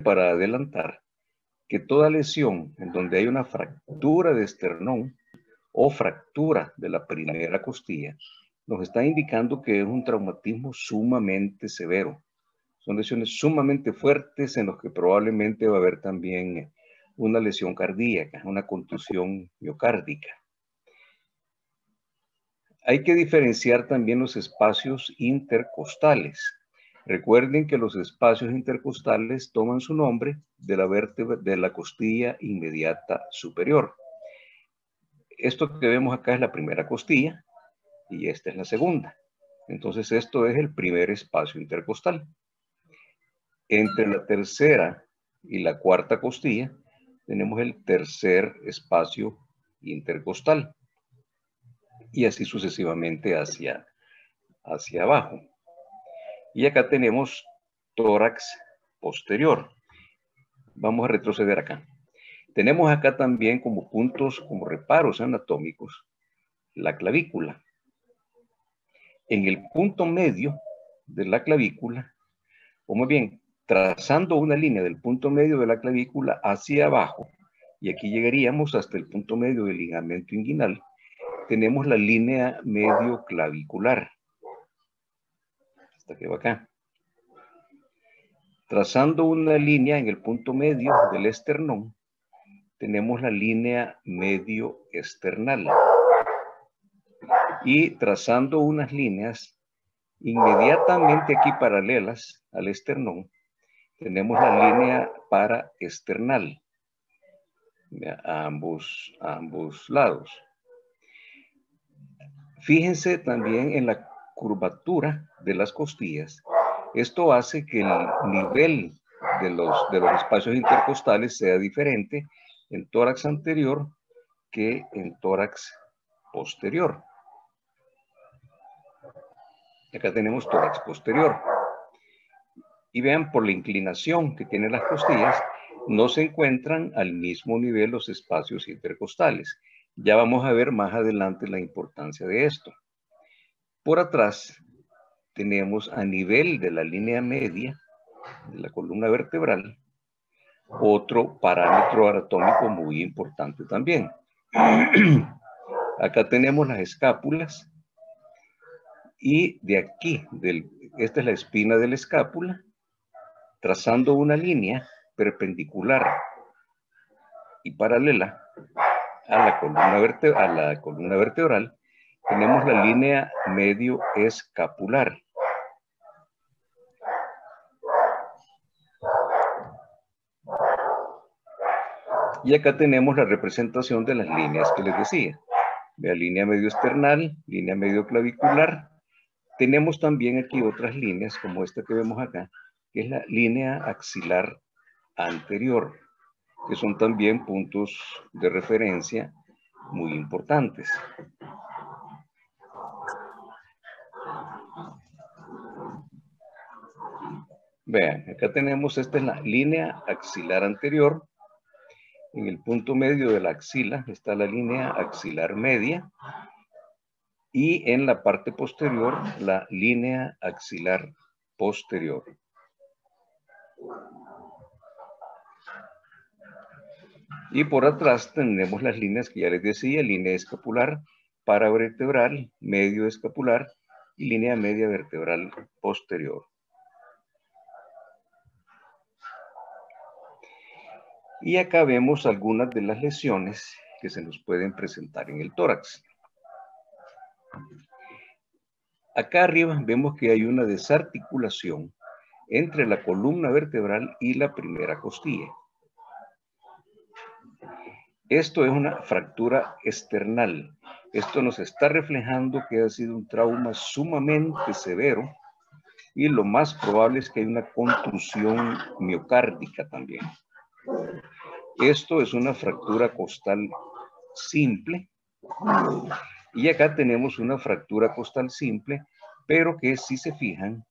para adelantar que toda lesión en donde hay una fractura de esternón o fractura de la primera costilla, nos está indicando que es un traumatismo sumamente severo. Son lesiones sumamente fuertes en los que probablemente va a haber también una lesión cardíaca, una contusión miocárdica. Hay que diferenciar también los espacios intercostales. Recuerden que los espacios intercostales toman su nombre de la vértebra de la costilla inmediata superior. Esto que vemos acá es la primera costilla y esta es la segunda. Entonces esto es el primer espacio intercostal. Entre la tercera y la cuarta costilla tenemos el tercer espacio intercostal y así sucesivamente hacia abajo. Y acá tenemos tórax posterior. Vamos a retroceder acá. Tenemos acá también como puntos, como reparos anatómicos, la clavícula. En el punto medio de la clavícula, o muy bien, trazando una línea del punto medio de la clavícula hacia abajo, y aquí llegaríamos hasta el punto medio del ligamento inguinal, tenemos la línea medio clavicular. Esta que va acá. Trazando una línea en el punto medio del esternón, tenemos la línea medio esternal. Y trazando unas líneas inmediatamente aquí paralelas al esternón, tenemos la línea paraesternal a ambos lados. Fíjense también en la curvatura de las costillas. Esto hace que el nivel de los espacios intercostales sea diferente en tórax anterior que en tórax posterior. Acá tenemos tórax posterior. Y vean, por la inclinación que tienen las costillas, no se encuentran al mismo nivel los espacios intercostales. Ya vamos a ver más adelante la importancia de esto. Por atrás tenemos a nivel de la línea media de la columna vertebral otro parámetro anatómico muy importante también. Acá tenemos las escápulas y de aquí, esta es la espina de la escápula, trazando una línea perpendicular y paralela a la columna vertebral, tenemos la línea medio escapular. Y acá tenemos la representación de las líneas que les decía. La línea medio esternal, línea medio clavicular. Tenemos también aquí otras líneas como esta que vemos acá, que es la línea axilar anterior, que son también puntos de referencia muy importantes. Vean, acá tenemos, esta es la línea axilar anterior. En el punto medio de la axila está la línea axilar media. Y en la parte posterior, la línea axilar posterior. Y por atrás tenemos las líneas que ya les decía, línea escapular, paravertebral, medio escapular y línea media vertebral posterior. Y acá vemos algunas de las lesiones que se nos pueden presentar en el tórax. Acá arriba vemos que hay una desarticulación entre la columna vertebral y la primera costilla. Esto es una fractura esternal. Esto nos está reflejando que ha sido un trauma sumamente severo y lo más probable es que hay una contusión miocárdica también. Esto es una fractura costal simple y acá tenemos una fractura costal simple, pero que si se fijan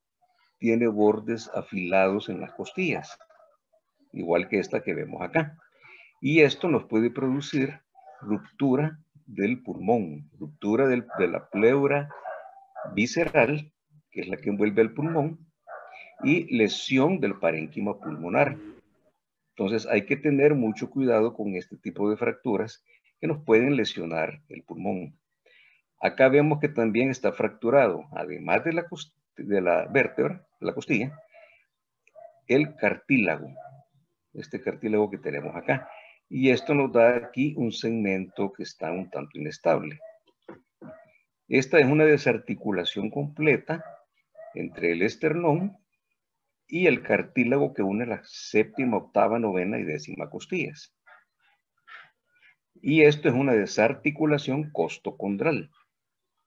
tiene bordes afilados en las costillas, igual que esta que vemos acá. Y esto nos puede producir ruptura del pulmón, ruptura de la pleura visceral, que es la que envuelve el pulmón, y lesión del parénquima pulmonar. Entonces hay que tener mucho cuidado con este tipo de fracturas que nos pueden lesionar el pulmón. Acá vemos que también está fracturado, además de la vértebra, la costilla, el cartílago, este cartílago que tenemos acá. Y esto nos da aquí un segmento que está un tanto inestable. Esta es una desarticulación completa entre el esternón y el cartílago que une la séptima, octava, novena y décima costillas. Y esto es una desarticulación costocondral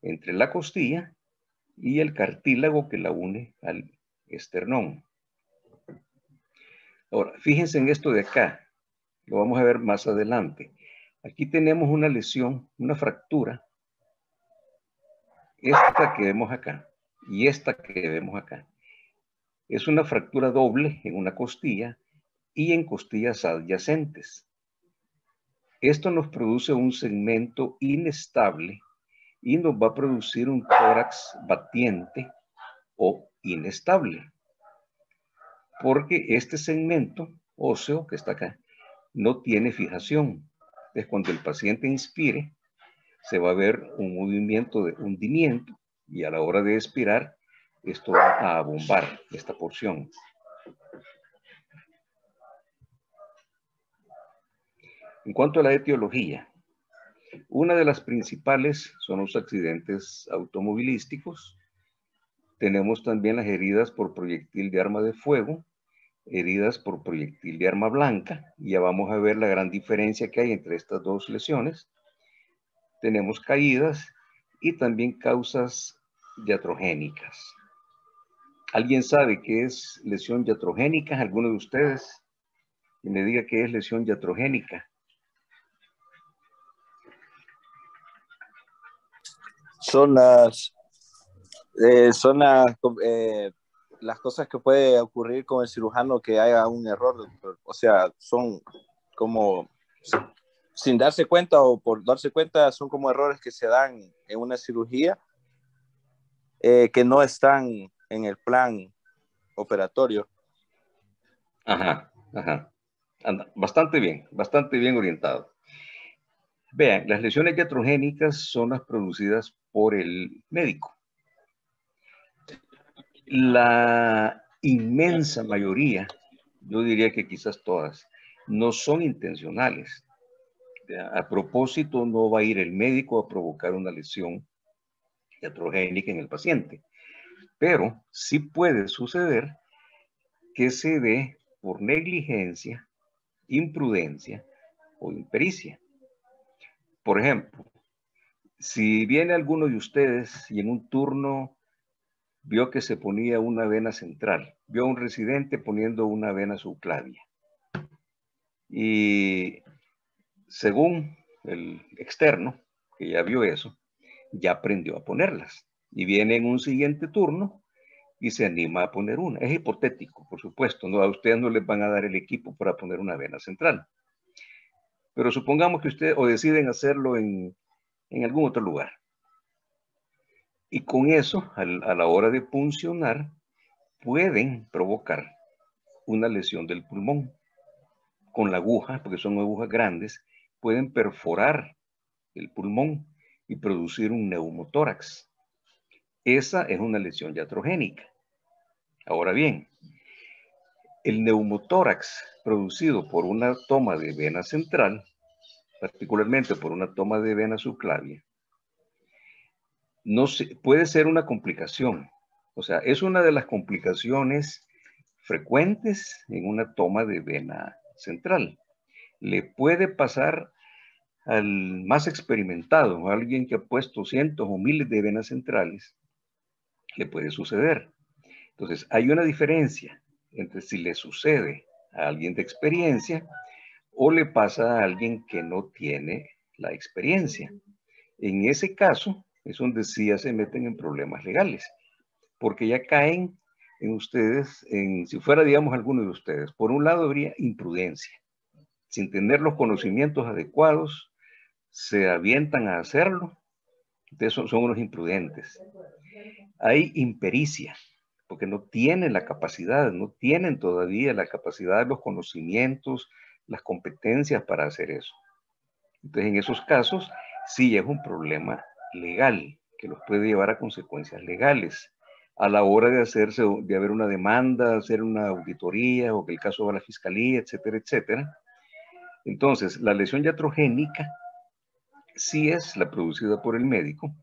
entre la costilla y el cartílago que la une al esternón. Ahora, fíjense en esto de acá, lo vamos a ver más adelante. Aquí tenemos una lesión, una fractura, esta que vemos acá y esta que vemos acá. Es una fractura doble en una costilla y en costillas adyacentes. Esto nos produce un segmento inestable y nos va a producir un tórax batiente o inestable. Porque este segmento óseo que está acá no tiene fijación. Entonces, cuando el paciente inspire, se va a ver un movimiento de hundimiento y a la hora de expirar, esto va a bombar esta porción. En cuanto a la etiología, una de las principales son los accidentes automovilísticos. Tenemos también las heridas por proyectil de arma de fuego, heridas por proyectil de arma blanca. Y ya vamos a ver la gran diferencia que hay entre estas dos lesiones. Tenemos caídas y también causas iatrogénicas. ¿Alguien sabe qué es lesión iatrogénica? ¿Alguno de ustedes que me diga qué es lesión iatrogénica? Son las cosas que puede ocurrir con el cirujano que haya un error, doctor. O sea, son como sin darse cuenta o por darse cuenta, son como errores que se dan en una cirugía que no están en el plan operatorio. Ajá, ajá. Anda, bastante bien orientado. Vean, las lesiones iatrogénicas son las producidas por el médico. La inmensa mayoría, yo diría que quizás todas, no son intencionales. A propósito, no va a ir el médico a provocar una lesión iatrogénica en el paciente. Pero sí puede suceder que se dé por negligencia, imprudencia o impericia. Por ejemplo, si viene alguno de ustedes y en un turno vio que se ponía una vena central, vio a un residente poniendo una vena subclavia, y según el externo, que ya vio eso, ya aprendió a ponerlas. Y viene en un siguiente turno y se anima a poner una. Es hipotético, por supuesto, ¿no? A ustedes no les van a dar el equipo para poner una vena central. Pero supongamos que ustedes o deciden hacerlo en algún otro lugar. Y con eso, a la hora de puncionar, pueden provocar una lesión del pulmón. Con la aguja, porque son agujas grandes, pueden perforar el pulmón y producir un neumotórax. Esa es una lesión iatrogénica. Ahora bien, el neumotórax producido por una toma de vena central, particularmente por una toma de vena subclavia, puede ser una complicación. O sea, es una de las complicaciones frecuentes en una toma de vena central. Le puede pasar al más experimentado, a alguien que ha puesto cientos o miles de venas centrales, le puede suceder. Entonces, hay una diferencia entre si le sucede a alguien de experiencia o le pasa a alguien que no tiene la experiencia. En ese caso, es donde sí ya se meten en problemas legales, porque ya caen en ustedes, si fuera, digamos, alguno de ustedes, por un lado habría imprudencia, sin tener los conocimientos adecuados, se avientan a hacerlo, entonces son unos imprudentes. Hay impericia, porque no tienen la capacidad, no tienen todavía la capacidad, los conocimientos, las competencias para hacer eso. Entonces, en esos casos, sí es un problema legal que los puede llevar a consecuencias legales a la hora de haber una demanda, hacer una auditoría o que el caso va a la fiscalía, etcétera, etcétera. Entonces, la lesión iatrogénica sí es la producida por el médico,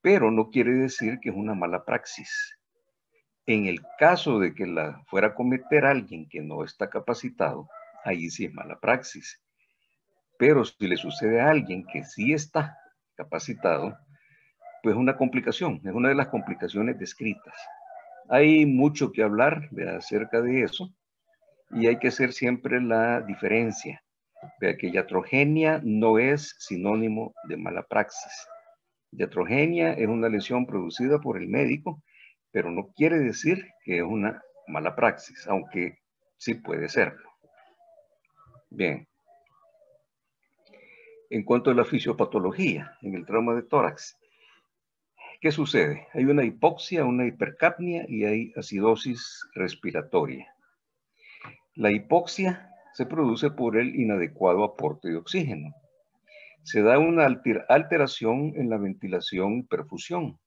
pero no quiere decir que es una mala praxis. En el caso de que la fuera a cometer alguien que no está capacitado, ahí sí es mala praxis. Pero si le sucede a alguien que sí está capacitado, pues es una complicación, es una de las complicaciones descritas. Hay mucho que hablar acerca de eso y hay que hacer siempre la diferencia. Vea que iatrogenia no es sinónimo de mala praxis. Iatrogenia es una lesión producida por el médico, pero no quiere decir que es una mala praxis, aunque sí puede serlo. Bien. En cuanto a la fisiopatología en el trauma de tórax, ¿qué sucede? Hay una hipoxia, una hipercapnia y hay acidosis respiratoria. La hipoxia se produce por el inadecuado aporte de oxígeno. Se da una alteración en la ventilación y perfusión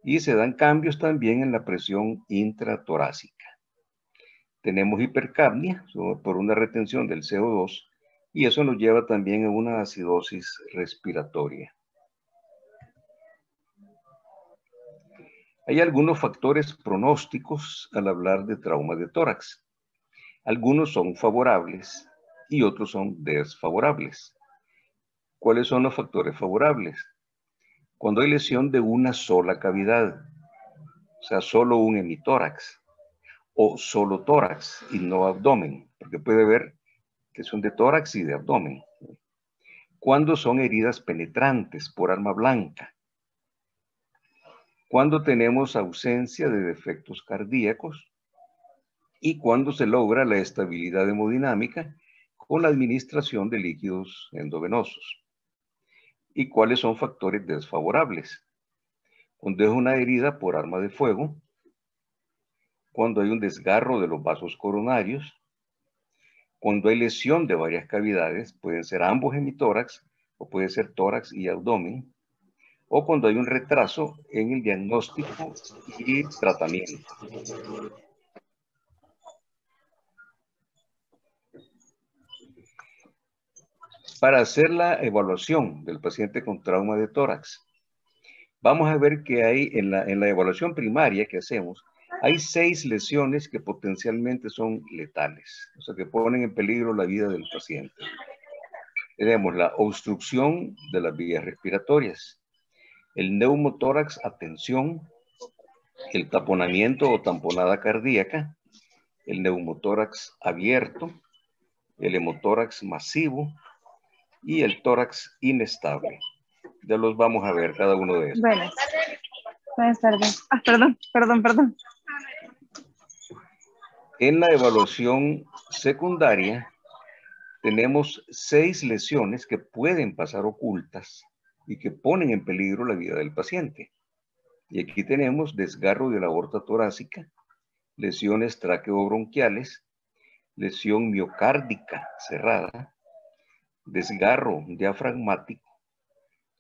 y se dan cambios también en la presión intratorácica. Tenemos hipercapnia por una retención del CO2 y eso nos lleva también a una acidosis respiratoria. Hay algunos factores pronósticos al hablar de trauma de tórax. Algunos son favorables y otros son desfavorables. ¿Cuáles son los factores favorables? Cuando hay lesión de una sola cavidad, o sea, solo un hemitórax, o solo tórax y no abdomen, porque puede haber que son de tórax y de abdomen. Cuando son heridas penetrantes por arma blanca. Cuando tenemos ausencia de defectos cardíacos y cuando se logra la estabilidad hemodinámica con la administración de líquidos endovenosos. ¿Y cuáles son factores desfavorables? Cuando es una herida por arma de fuego, cuando hay un desgarro de los vasos coronarios, cuando hay lesión de varias cavidades, pueden ser ambos hemitórax o puede ser tórax y abdomen, o cuando hay un retraso en el diagnóstico y tratamiento. Para hacer la evaluación del paciente con trauma de tórax, vamos a ver que hay en la evaluación primaria que hacemos, hay 6 lesiones que potencialmente son letales, o sea, que ponen en peligro la vida del paciente. Tenemos la obstrucción de las vías respiratorias, el neumotórax a tensión, el taponamiento o tamponada cardíaca, el neumotórax abierto, el hemotórax masivo y el tórax inestable. Ya los vamos a ver cada uno de estos. Buenas tardes. Perdón. En la evaluación secundaria tenemos 6 lesiones que pueden pasar ocultas y que ponen en peligro la vida del paciente. Y aquí tenemos desgarro de la aorta torácica, lesiones traqueobronquiales, lesión miocárdica cerrada, desgarro diafragmático,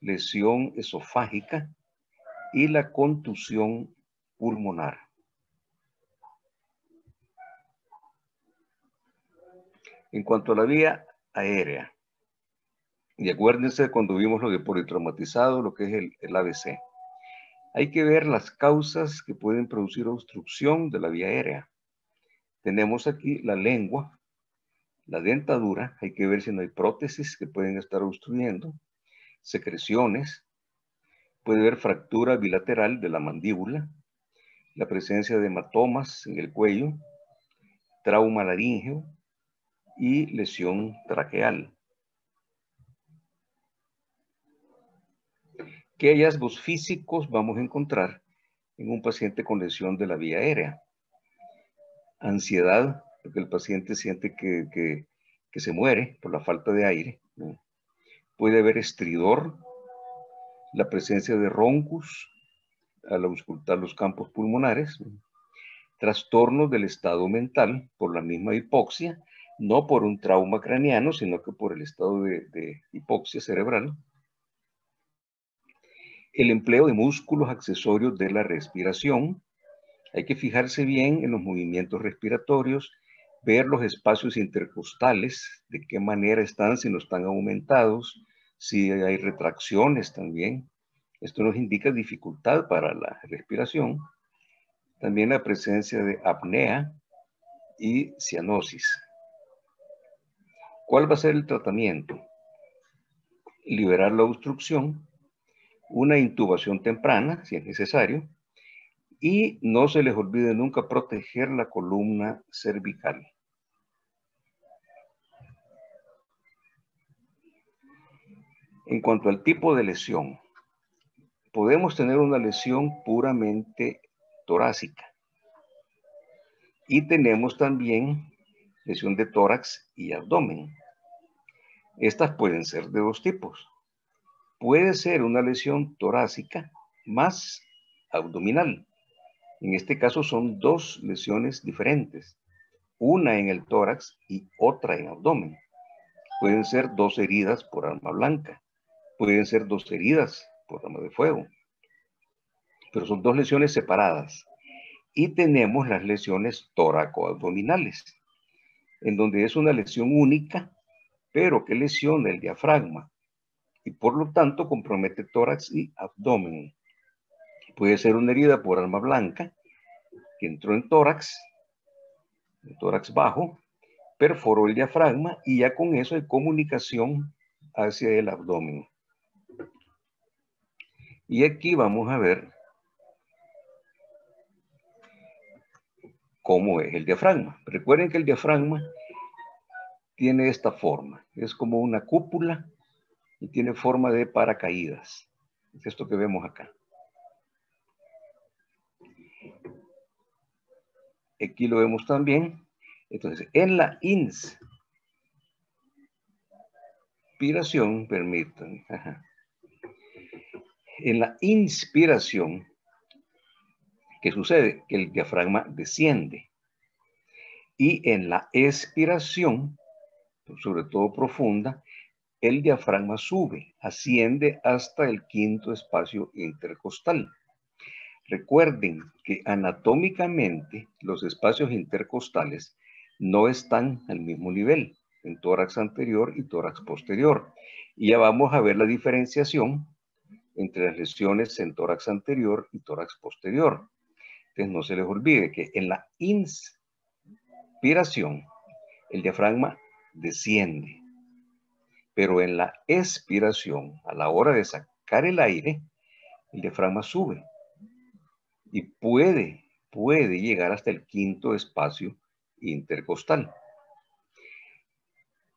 lesión esofágica y la contusión pulmonar. En cuanto a la vía aérea, y acuérdense cuando vimos lo de politraumatizado, lo que es el ABC, hay que ver las causas que pueden producir obstrucción de la vía aérea. Tenemos aquí la lengua, la dentadura, hay que ver si no hay prótesis que pueden estar obstruyendo, secreciones, puede haber fractura bilateral de la mandíbula, la presencia de hematomas en el cuello, trauma laríngeo y lesión traqueal. ¿Qué hallazgos físicos vamos a encontrar en un paciente con lesión de la vía aérea? Ansiedad, porque el paciente siente que se muere por la falta de aire, ¿no? Puede haber estridor, la presencia de roncus al auscultar los campos pulmonares, ¿no? trastornos del estado mental por la misma hipoxia, no por un trauma craneano, sino que por el estado de hipoxia cerebral. El empleo de músculos accesorios de la respiración. Hay que fijarse bien en los movimientos respiratorios, ver los espacios intercostales, de qué manera están, si no están aumentados, si hay retracciones también. Esto nos indica dificultad para la respiración. También la presencia de apnea y cianosis. ¿Cuál va a ser el tratamiento? Liberar la obstrucción, una intubación temprana, si es necesario, y no se les olvide nunca proteger la columna cervical. En cuanto al tipo de lesión, podemos tener una lesión puramente torácica. Y tenemos también lesión de tórax y abdomen. Estas pueden ser de dos tipos. Puede ser una lesión torácica más abdominal. En este caso son dos lesiones diferentes. Una en el tórax y otra en abdomen. Pueden ser dos heridas por arma blanca. Pueden ser dos heridas por arma de fuego. Pero son dos lesiones separadas. Y tenemos las lesiones tóraco-abdominales, en donde es una lesión única, pero que lesiona el diafragma y por lo tanto compromete tórax y abdomen. Puede ser una herida por arma blanca que entró en tórax bajo, perforó el diafragma y ya con eso hay comunicación hacia el abdomen. Y aquí vamos a ver cómo es el diafragma. Recuerden que el diafragma tiene esta forma. Es como una cúpula y tiene forma de paracaídas. Es esto que vemos acá. Aquí lo vemos también. Entonces, en la inspiración, permítanme. En la inspiración, ¿qué sucede? Que el diafragma desciende. Y en la expiración, sobre todo profunda, el diafragma sube, asciende hasta el quinto espacio intercostal. Recuerden que anatómicamente los espacios intercostales no están al mismo nivel en tórax anterior y tórax posterior. Y ya vamos a ver la diferenciación entre las lesiones en tórax anterior y tórax posterior. Entonces no se les olvide que en la inspiración el diafragma desciende, pero en la expiración, a la hora de sacar el aire, el diafragma sube y puede llegar hasta el quinto espacio intercostal.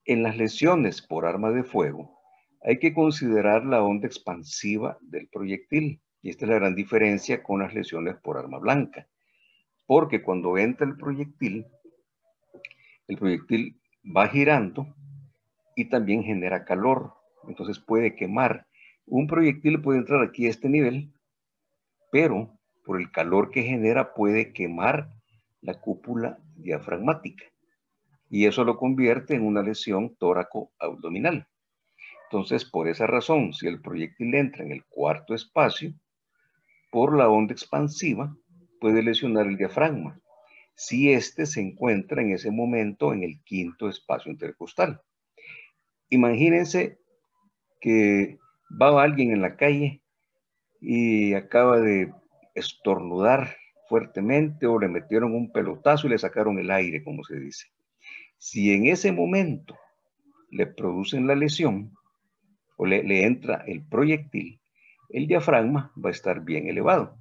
En las lesiones por arma de fuego, hay que considerar la onda expansiva del proyectil. Y esta es la gran diferencia con las lesiones por arma blanca. Porque cuando entra el proyectil va girando y también genera calor. Entonces puede quemar. Un proyectil puede entrar aquí a este nivel, pero por el calor que genera puede quemar la cúpula diafragmática. Y eso lo convierte en una lesión tóraco-abdominal. Entonces, por esa razón, si el proyectil entra en el cuarto espacio, por la onda expansiva, puede lesionar el diafragma, si éste se encuentra en ese momento en el quinto espacio intercostal. Imagínense que va alguien en la calle y acaba de estornudar fuertemente o le metieron un pelotazo y le sacaron el aire, como se dice. Si en ese momento le producen la lesión o le entra el proyectil, el diafragma va a estar bien elevado.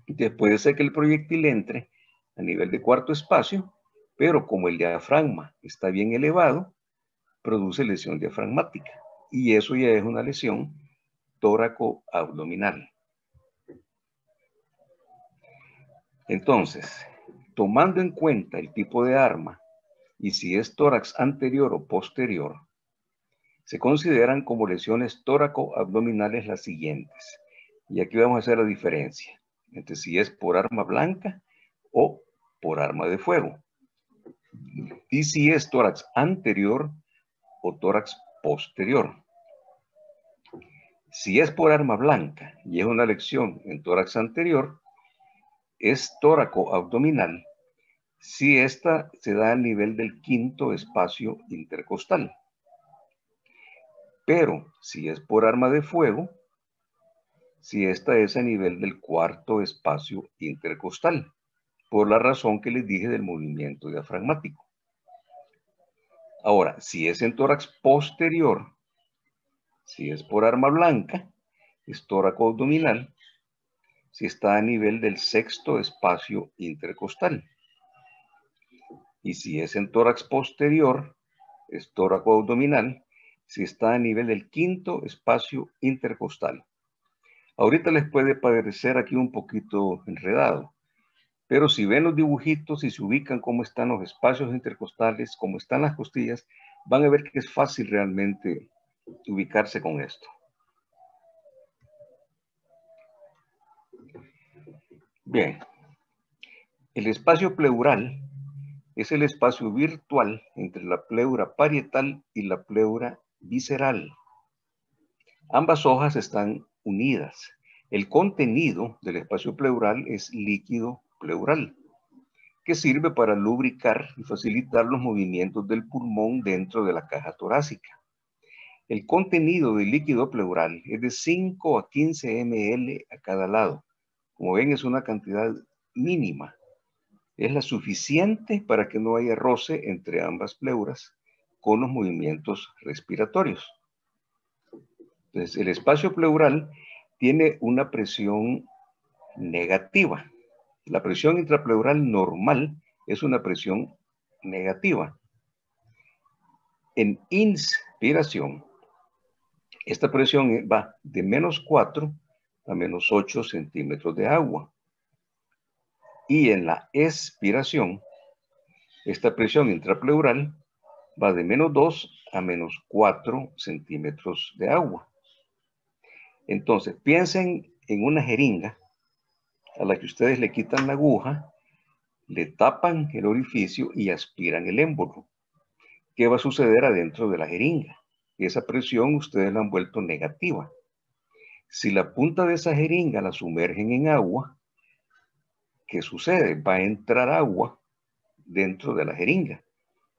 Entonces puede ser que el proyectil entre a nivel de cuarto espacio, pero como el diafragma está bien elevado, produce lesión diafragmática. Y eso ya es una lesión tóraco-abdominal. Entonces, tomando en cuenta el tipo de arma y si es tórax anterior o posterior, se consideran como lesiones tóraco-abdominales las siguientes. Y aquí vamos a hacer la diferencia entre si es por arma blanca o por arma de fuego. Y si es tórax anterior o tórax posterior. Si es por arma blanca y es una lesión en tórax anterior, es tóraco abdominal si esta se da a nivel del quinto espacio intercostal. Pero si es por arma de fuego, si esta es a nivel del cuarto espacio intercostal, por la razón que les dije del movimiento diafragmático. Ahora, si es en tórax posterior, si es por arma blanca, es tóraco abdominal, si está a nivel del sexto espacio intercostal. Y si es en tórax posterior, es tóraco abdominal, si está a nivel del quinto espacio intercostal. Ahorita les puede parecer aquí un poquito enredado, pero si ven los dibujitos y se ubican cómo están los espacios intercostales, cómo están las costillas, van a ver que es fácil realmente ubicarse con esto. Bien, el espacio pleural es el espacio virtual entre la pleura parietal y la pleura visceral. Ambas hojas están unidas. El contenido del espacio pleural es líquido pleural, que sirve para lubricar y facilitar los movimientos del pulmón dentro de la caja torácica. El contenido del líquido pleural es de 5 a 15 ml a cada lado. Como ven, es una cantidad mínima. Es la suficiente para que no haya roce entre ambas pleuras con los movimientos respiratorios. Entonces, el espacio pleural tiene una presión negativa. La presión intrapleural normal es una presión negativa. En inspiración, esta presión va de -4 a -8 centímetros de agua. Y en la expiración, esta presión intrapleural va de -2 a -4 centímetros de agua. Entonces, piensen en una jeringa a la que ustedes le quitan la aguja, le tapan el orificio y aspiran el émbolo. ¿Qué va a suceder adentro de la jeringa? Esa presión ustedes la han vuelto negativa. Si la punta de esa jeringa la sumergen en agua, ¿qué sucede? Va a entrar agua dentro de la jeringa,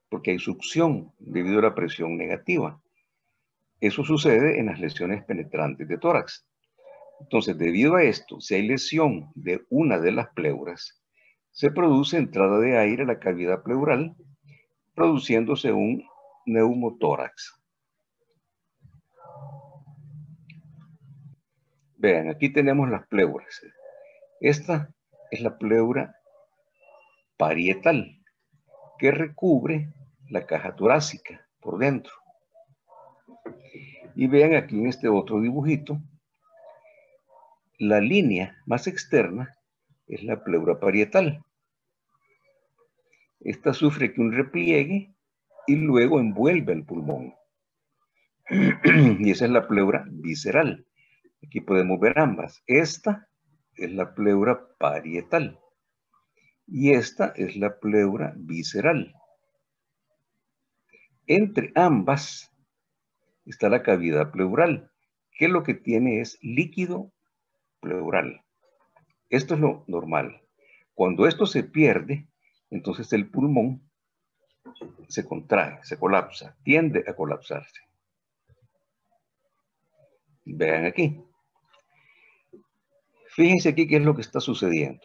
porque hay succión debido a la presión negativa. Eso sucede en las lesiones penetrantes de tórax. Entonces, debido a esto, si hay lesión de una de las pleuras, se produce entrada de aire a la cavidad pleural, produciéndose un neumotórax. Vean, aquí tenemos las pleuras. Esta es la pleura parietal, que recubre la caja torácica por dentro. Y vean aquí en este otro dibujito, la línea más externa es la pleura parietal. Esta sufre que un repliegue y luego envuelve el pulmón. Y esa es la pleura visceral. Aquí podemos ver ambas. Esta es la pleura parietal y esta es la pleura visceral. Entre ambas está la cavidad pleural, que lo que tiene es líquido pleural. Esto es lo normal. Cuando esto se pierde, entonces el pulmón se contrae, se colapsa, tiende a colapsarse. Vean aquí. Fíjense aquí qué es lo que está sucediendo.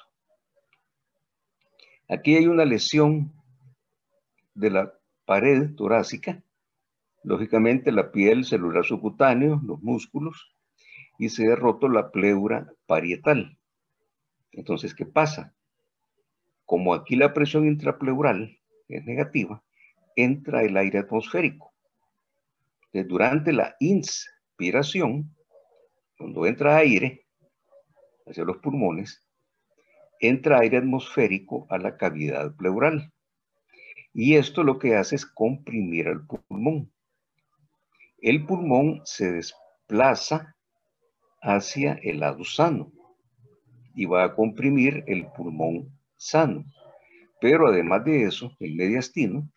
Aquí hay una lesión de la pared torácica, lógicamente la piel, celular subcutáneo, los músculos, y se ha roto la pleura parietal. Entonces, ¿qué pasa? Como aquí la presión intrapleural es negativa, entra el aire atmosférico. Entonces, durante la inspiración, cuando entra aire hacia los pulmones, entra aire atmosférico a la cavidad pleural. Y esto lo que hace es comprimir al pulmón. El pulmón se desplaza hacia el lado sano y va a comprimir el pulmón sano. Pero además de eso, el mediastino,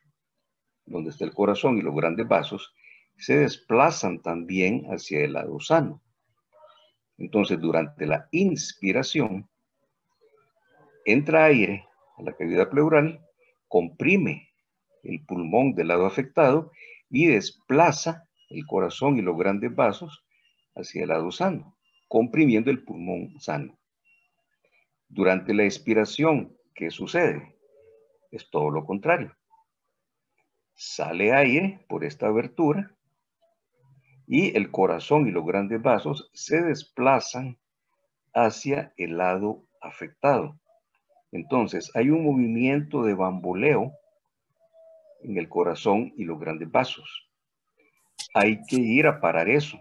donde está el corazón y los grandes vasos, se desplazan también hacia el lado sano. Entonces, durante la inspiración, entra aire a la cavidad pleural, comprime el pulmón del lado afectado y desplaza el corazón y los grandes vasos hacia el lado sano, comprimiendo el pulmón sano. Durante la expiración, ¿qué sucede? Es todo lo contrario. Sale aire por esta abertura y el corazón y los grandes vasos se desplazan hacia el lado afectado. Entonces, hay un movimiento de bamboleo en el corazón y los grandes vasos. Hay que ir a parar eso.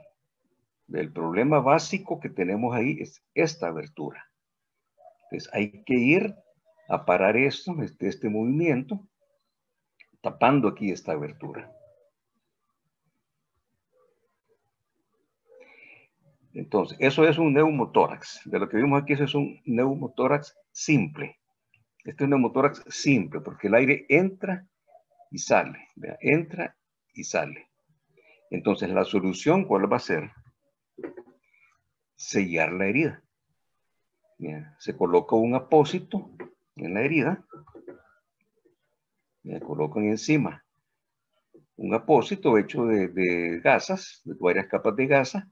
El problema básico que tenemos ahí es esta abertura. Entonces, hay que ir a parar esto, este movimiento, tapando aquí esta abertura. Entonces, eso es un neumotórax. De lo que vimos aquí, eso es un neumotórax simple. Este es un neumotórax simple, porque el aire entra y sale. ¿Vea? Entra y sale. Entonces, la solución, ¿cuál va a ser? Sellar la herida. Mira, se coloca un apósito en la herida. Le colocan encima un apósito hecho de gasas, de varias capas de gasa,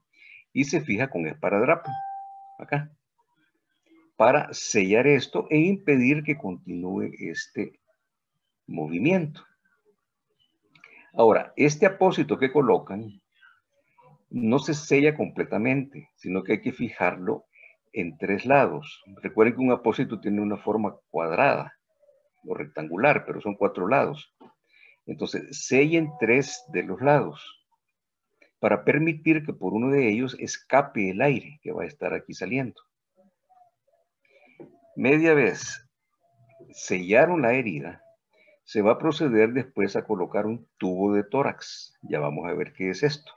y se fija con esparadrapo, acá, para sellar esto e impedir que continúe este movimiento. Ahora, este apósito que colocan no se sella completamente, sino que hay que fijarlo en 3 lados. Recuerden que un apósito tiene una forma cuadrada o rectangular, pero son 4 lados. Entonces, sellen 3 de los lados para permitir que por uno de ellos escape el aire que va a estar aquí saliendo. Media vez sellaron la herida, se va a proceder después a colocar un tubo de tórax. Ya vamos a ver qué es esto.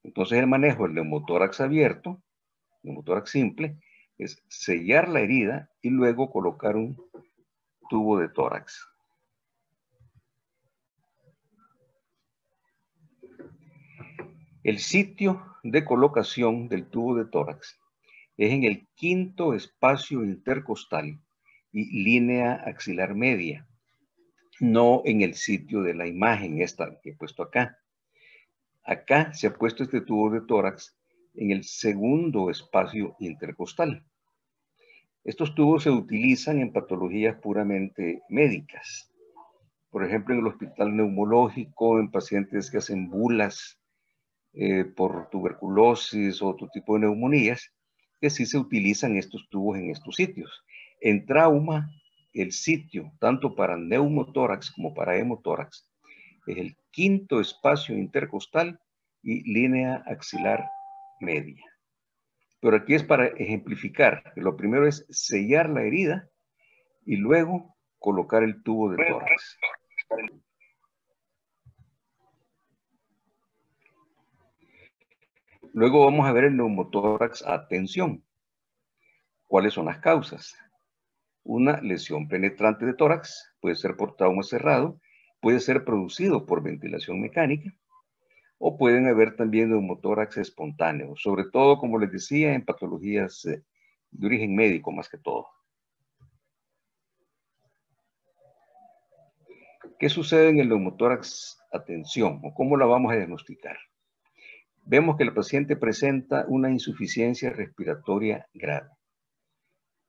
Entonces, el manejo del neumotórax abierto, neumotórax simple, es sellar la herida y luego colocar un tubo de tórax. El sitio de colocación del tubo de tórax es en el 5º espacio intercostal y línea axilar media, no en el sitio de la imagen esta que he puesto acá. Acá se ha puesto este tubo de tórax en el 2º espacio intercostal. Estos tubos se utilizan en patologías puramente médicas. Por ejemplo, en el hospital neumológico, en pacientes que hacen bulas por tuberculosis o otro tipo de neumonías, que sí se utilizan estos tubos en estos sitios. En trauma, el sitio, tanto para neumotórax como para hemotórax, es el 5º espacio intercostal y línea axilar media. Pero aquí es para ejemplificar. Lo primero es sellar la herida y luego colocar el tubo de tórax. Luego vamos a ver el neumotórax a tensión. ¿Cuáles son las causas? Una lesión penetrante de tórax, puede ser por trauma cerrado, puede ser producido por ventilación mecánica, o pueden haber también neumotórax espontáneos, sobre todo, como les decía, en patologías de origen médico más que todo. ¿Qué sucede en el neumotórax a tensión o cómo la vamos a diagnosticar? Vemos que el paciente presenta una insuficiencia respiratoria grave,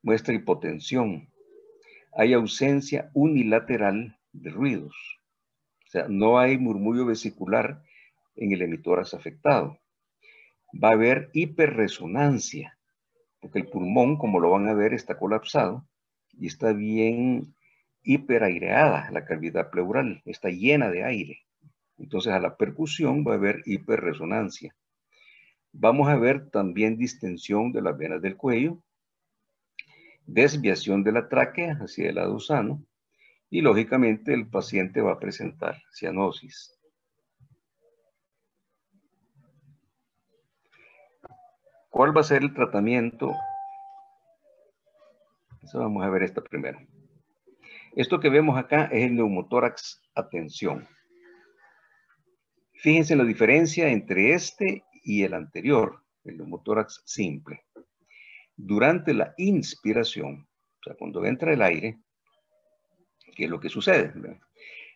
muestra hipotensión, hay ausencia unilateral de ruidos, o sea, no hay murmullo vesicular en el hemitórax afectado. Va a haber hiperresonancia, porque el pulmón, como lo van a ver, está colapsado y está bien hiperaireada la cavidad pleural, está llena de aire. Entonces, a la percusión va a haber hiperresonancia. Vamos a ver también distensión de las venas del cuello, desviación de la tráquea hacia el lado sano y, lógicamente, el paciente va a presentar cianosis. ¿Cuál va a ser el tratamiento Eso vamos a ver esta primero. Esto que vemos acá es el neumotórax a tensión. Fíjense la diferencia entre este y el anterior, el neumotórax simple. Durante la inspiración, o sea, cuando entra el aire, ¿qué es lo que sucede?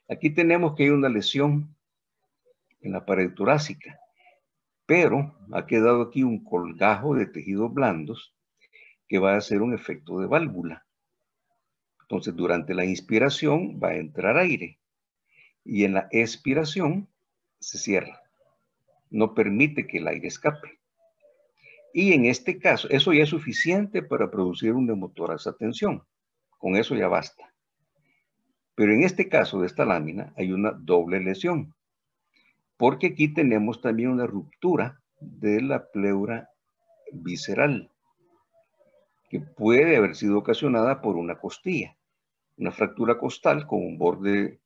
Aquí tenemos que hay una lesión en la pared torácica, pero ha quedado aquí un colgajo de tejidos blandos que va a hacer un efecto de válvula. Entonces, durante la inspiración va a entrar aire y en la expiración se cierra. No permite que el aire escape. Y en este caso, eso ya es suficiente para producir un neumotórax a tensión. Con eso ya basta. Pero en este caso de esta lámina hay una doble lesión, porque aquí tenemos también una ruptura de la pleura visceral, que puede haber sido ocasionada por una costilla. Una fractura costal con un borde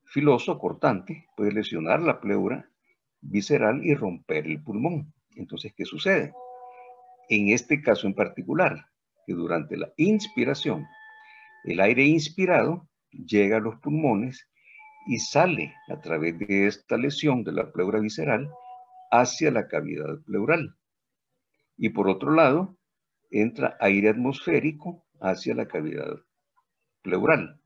filoso, cortante, puede lesionar la pleura visceral y romper el pulmón. Entonces, ¿qué sucede? En este caso en particular, que durante la inspiración, el aire inspirado llega a los pulmones y sale a través de esta lesión de la pleura visceral hacia la cavidad pleural. Y por otro lado, entra aire atmosférico hacia la cavidad pleural.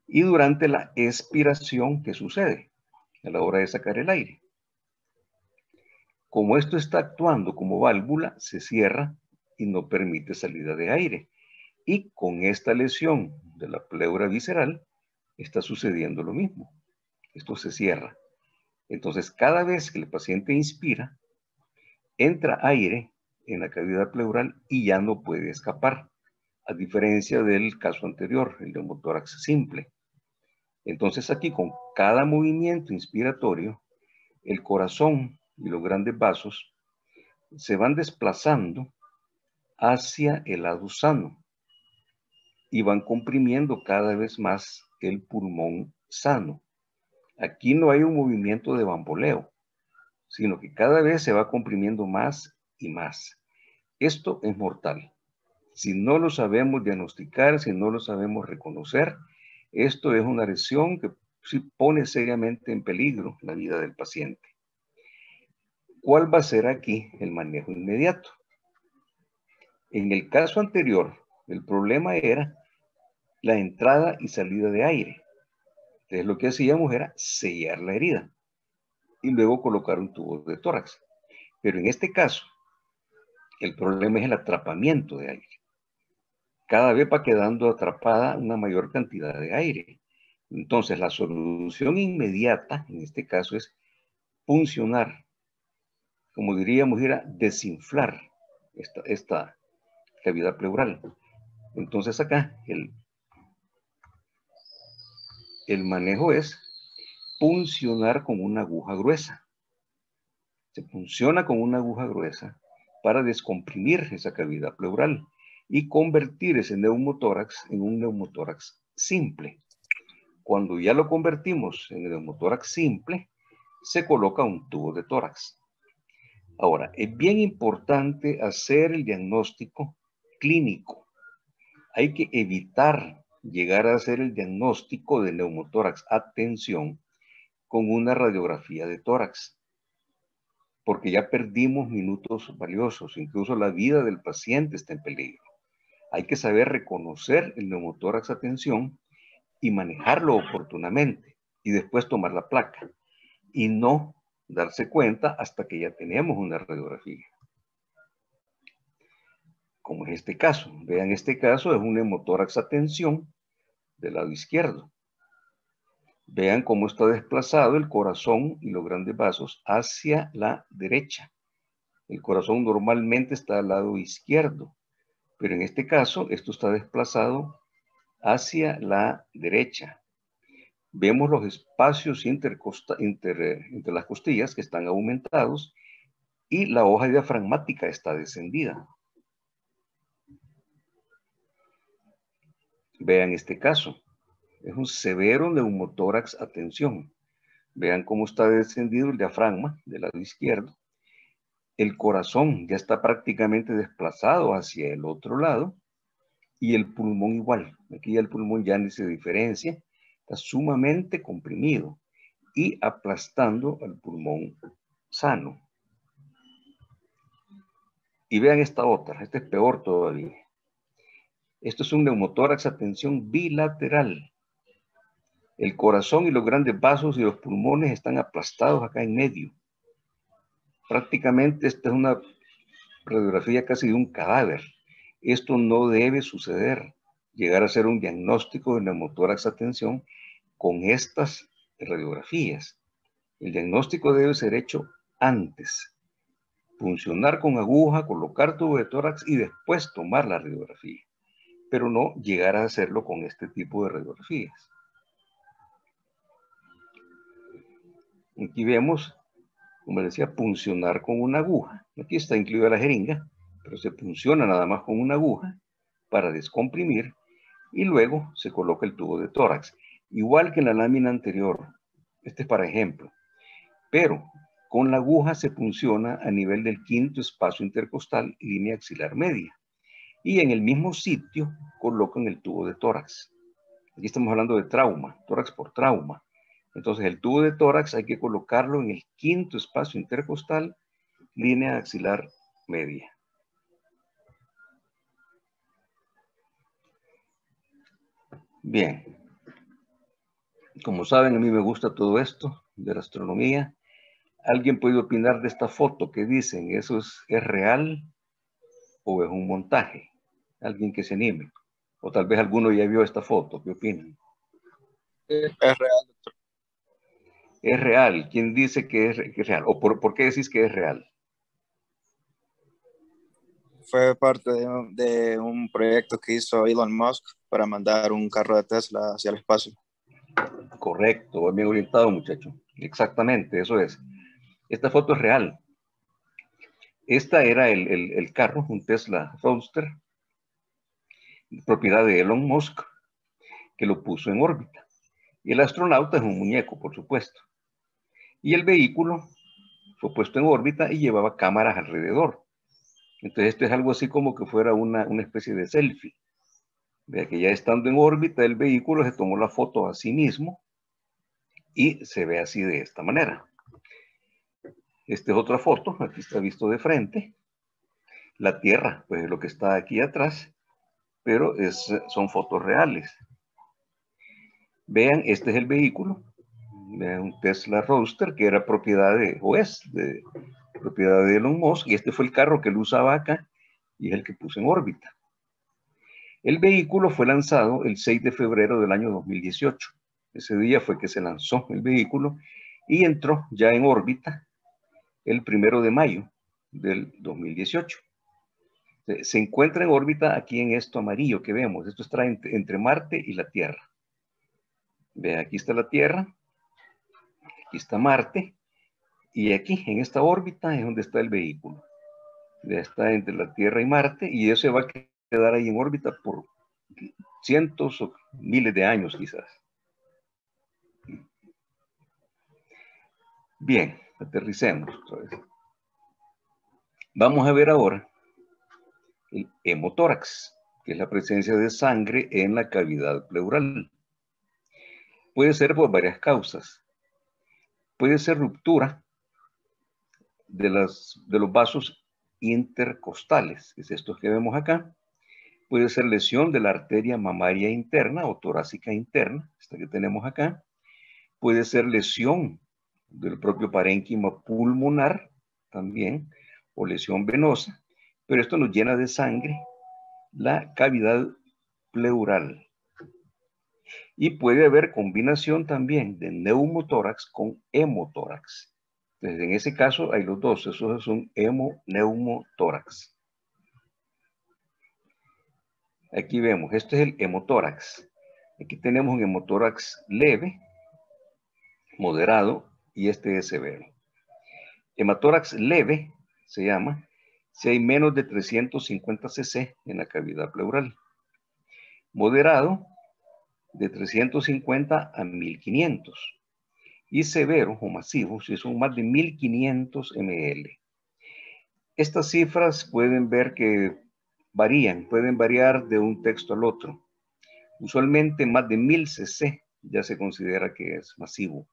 Y durante la expiración, ¿qué sucede? A la hora de sacar el aire. Como esto está actuando como válvula, se cierra y no permite salida de aire. Y con esta lesión de la pleura visceral está sucediendo lo mismo. Esto se cierra. Entonces, cada vez que el paciente inspira, entra aire en la cavidad pleural y ya no puede escapar, a diferencia del caso anterior, el neumotórax simple. Entonces, aquí con cada movimiento inspiratorio, el corazón y los grandes vasos se van desplazando hacia el lado sano y van comprimiendo cada vez más el pulmón sano. Aquí no hay un movimiento de bamboleo, sino que cada vez se va comprimiendo más y más. Esto es mortal. Si no lo sabemos diagnosticar, si no lo sabemos reconocer, esto es una lesión que sí pone seriamente en peligro la vida del paciente. ¿Cuál va a ser aquí el manejo inmediato? En el caso anterior, el problema era la entrada y salida de aire. Entonces lo que hacíamos era sellar la herida y luego colocar un tubo de tórax. Pero en este caso, el problema es el atrapamiento de aire. Cada vez va quedando atrapada una mayor cantidad de aire. Entonces la solución inmediata, en este caso, es puncionar. Como diríamos, era desinflar esta cavidad pleural. Entonces acá el manejo es puncionar con una aguja gruesa. Se punciona con una aguja gruesa para descomprimir esa cavidad pleural y convertir ese neumotórax en un neumotórax simple. Cuando ya lo convertimos en el neumotórax simple, se coloca un tubo de tórax. Ahora, es bien importante hacer el diagnóstico clínico. Hay que evitar llegar a hacer el diagnóstico de neumotórax a tensión con una radiografía de tórax, porque ya perdimos minutos valiosos, incluso la vida del paciente está en peligro. Hay que saber reconocer el neumotórax a tensión y manejarlo oportunamente y después tomar la placa y no darse cuenta hasta que ya tenemos una radiografía. Como en este caso. Vean, este caso es un neumotórax a tensión del lado izquierdo. Vean cómo está desplazado el corazón y los grandes vasos hacia la derecha. El corazón normalmente está al lado izquierdo, pero en este caso esto está desplazado hacia la derecha. Vemos los espacios entre las costillas que están aumentados y la hoja diafragmática está descendida. Vean este caso. Es un severo neumotórax a tensión. Vean cómo está descendido el diafragma del lado izquierdo. El corazón ya está prácticamente desplazado hacia el otro lado Y el pulmón igual. Aquí ya el pulmón ya ni se diferencia. Está sumamente comprimido y aplastando al pulmón sano. Y vean esta otra. Esta es peor todavía. Esto es un neumotórax a tensión bilateral. El corazón y los grandes vasos y los pulmones están aplastados acá en medio. Prácticamente esta es una radiografía casi de un cadáver. Esto no debe suceder. Llegar a ser un diagnóstico de neumotórax a tensión con estas radiografías. El diagnóstico debe ser hecho antes. Funcionar con aguja, colocar tubo de tórax y después tomar la radiografía. Pero no llegar a hacerlo con este tipo de radiografías. Aquí vemos, como decía, puncionar con una aguja. Aquí está incluida la jeringa, pero se punciona nada más con una aguja para descomprimir y luego se coloca el tubo de tórax. Igual que en la lámina anterior. Este es para ejemplo. Pero con la aguja se punciona a nivel del quinto espacio intercostal y línea axilar media. Y en el mismo sitio colocan el tubo de tórax. Aquí estamos hablando de trauma, tórax por trauma. Entonces el tubo de tórax hay que colocarlo en el quinto espacio intercostal, línea axilar media. Bien. Como saben, a mí me gusta todo esto de la astronomía. ¿Alguien puede opinar de esta foto que dicen, eso es real o es un montaje? Alguien que se anime. O tal vez alguno ya vio esta foto. ¿Qué opinan? Es real, doctor. Es real. ¿Quién dice que es real? ¿O por qué decís que es real? Fue parte de un proyecto que hizo Elon Musk para mandar un carro de Tesla hacia el espacio. Correcto, bien orientado, muchacho. Exactamente, eso es. Esta foto es real. Esta era el carro, un Tesla Roadster, propiedad de Elon Musk, que lo puso en órbita. Y el astronauta es un muñeco, por supuesto. Y el vehículo fue puesto en órbita y llevaba cámaras alrededor. Entonces esto es algo así como que fuera una especie de selfie. Vea que ya estando en órbita el vehículo se tomó la foto a sí mismo y se ve así de esta manera. Esta es otra foto, aquí está visto de frente. La Tierra, pues es lo que está aquí atrás, pero son fotos reales. Vean, este es el vehículo, un Tesla Roadster que era propiedad de, o es de propiedad de Elon Musk, y este fue el carro que él usaba acá y es el que puso en órbita. El vehículo fue lanzado el 6 de febrero del año 2018. Ese día fue que se lanzó el vehículo y entró ya en órbita el 1 de mayo del 2018. Se encuentra en órbita aquí en esto amarillo que vemos. Esto está entre Marte y la Tierra. Vean, aquí está la Tierra, aquí está Marte, y aquí en esta órbita es donde está el vehículo. Ya está entre la Tierra y Marte, y eso se va a quedar ahí en órbita por cientos o miles de años quizás. Bien, aterricemos otra vez. Vamos a ver ahora el hemotórax, que es la presencia de sangre en la cavidad pleural. Puede ser por varias causas. Puede ser ruptura de los vasos intercostales, que es esto que vemos acá. Puede ser lesión de la arteria mamaria interna o torácica interna, esta que tenemos acá. Puede ser lesión del propio parénquima pulmonar también, o lesión venosa, pero esto nos llena de sangre la cavidad pleural. Y puede haber combinación también de neumotórax con hemotórax. Entonces, en ese caso hay los dos, esos son neumotórax. Aquí vemos, este es el hemotórax. Aquí tenemos un hemotórax leve, moderado, y este es severo. Hematórax leve se llama si hay menos de 350 cc en la cavidad pleural. Moderado, de 350 a 1500. Y severo o masivo si son más de 1500 ml. Estas cifras pueden ver que varían, pueden variar de un texto al otro. Usualmente más de 1000 cc ya se considera que es masivo.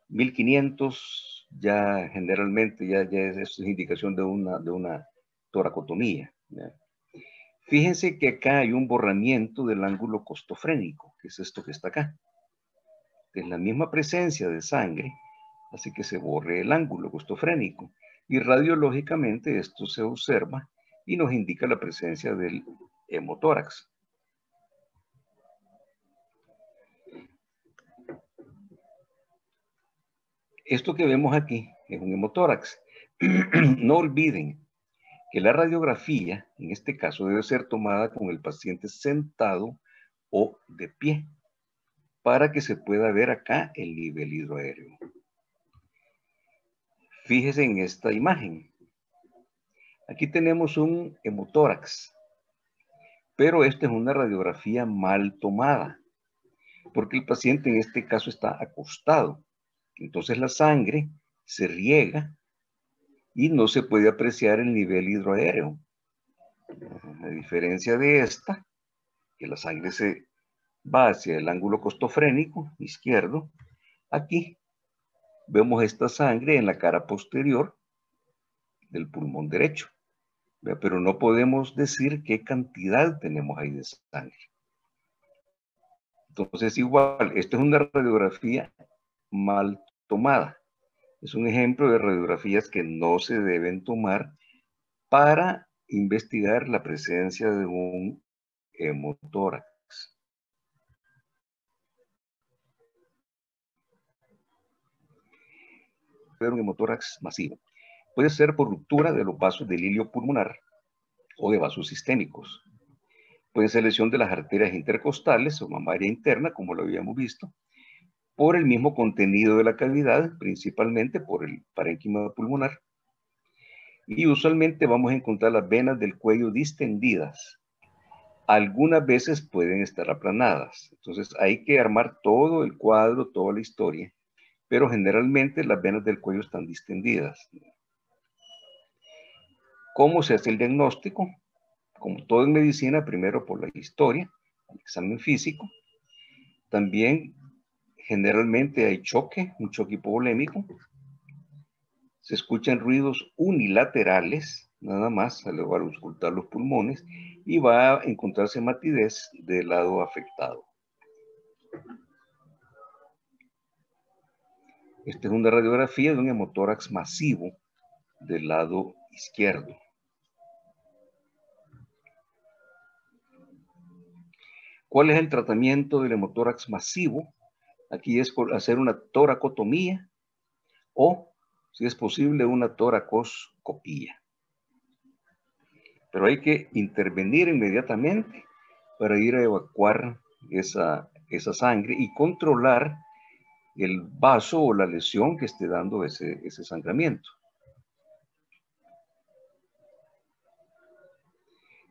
1500 ya generalmente ya es indicación de una toracotomía. ¿Ya? Fíjense que acá hay un borramiento del ángulo costofrénico, que es esto que está acá. Es la misma presencia de sangre, así que se borre el ángulo costofrénico. Y radiológicamente esto se observa y nos indica la presencia del hemotórax. Esto que vemos aquí es un hemotórax. No olviden que la radiografía, en este caso, debe ser tomada con el paciente sentado o de pie, para que se pueda ver acá el nivel hidroaéreo. Fíjese en esta imagen. Aquí tenemos un hemotórax, pero esta es una radiografía mal tomada, porque el paciente en este caso está acostado. Entonces la sangre se riega y no se puede apreciar el nivel hidroaéreo. A diferencia de esta, que la sangre se va hacia el ángulo costofrénico izquierdo, aquí vemos esta sangre en la cara posterior del pulmón derecho, pero no podemos decir qué cantidad tenemos ahí de sangre. Entonces, igual, esta es una radiografía mal tomada. Es un ejemplo de radiografías que no se deben tomar para investigar la presencia de un hemotórax. Un hemotórax masivo puede ser por ruptura de los vasos del hilio pulmonar o de vasos sistémicos. Puede ser lesión de las arterias intercostales o mamaria interna, como lo habíamos visto, por el mismo contenido de la cavidad, principalmente por el parénquima pulmonar. Y usualmente vamos a encontrar las venas del cuello distendidas. Algunas veces pueden estar aplanadas. Entonces hay que armar todo el cuadro, toda la historia, pero generalmente las venas del cuello están distendidas. ¿Cómo se hace el diagnóstico? Como todo en medicina, primero por la historia, el examen físico. También generalmente hay choque, un choque hipovolémico. Se escuchan ruidos unilaterales, nada más, al auscultar los pulmones, y va a encontrarse matidez del lado afectado. Esta es una radiografía de un hemotórax masivo del lado izquierdo. ¿Cuál es el tratamiento del hemotórax masivo? Aquí es hacer una toracotomía o, si es posible, una toracoscopía. Pero hay que intervenir inmediatamente para ir a evacuar esa sangre y controlar el vaso o la lesión que esté dando ese sangramiento.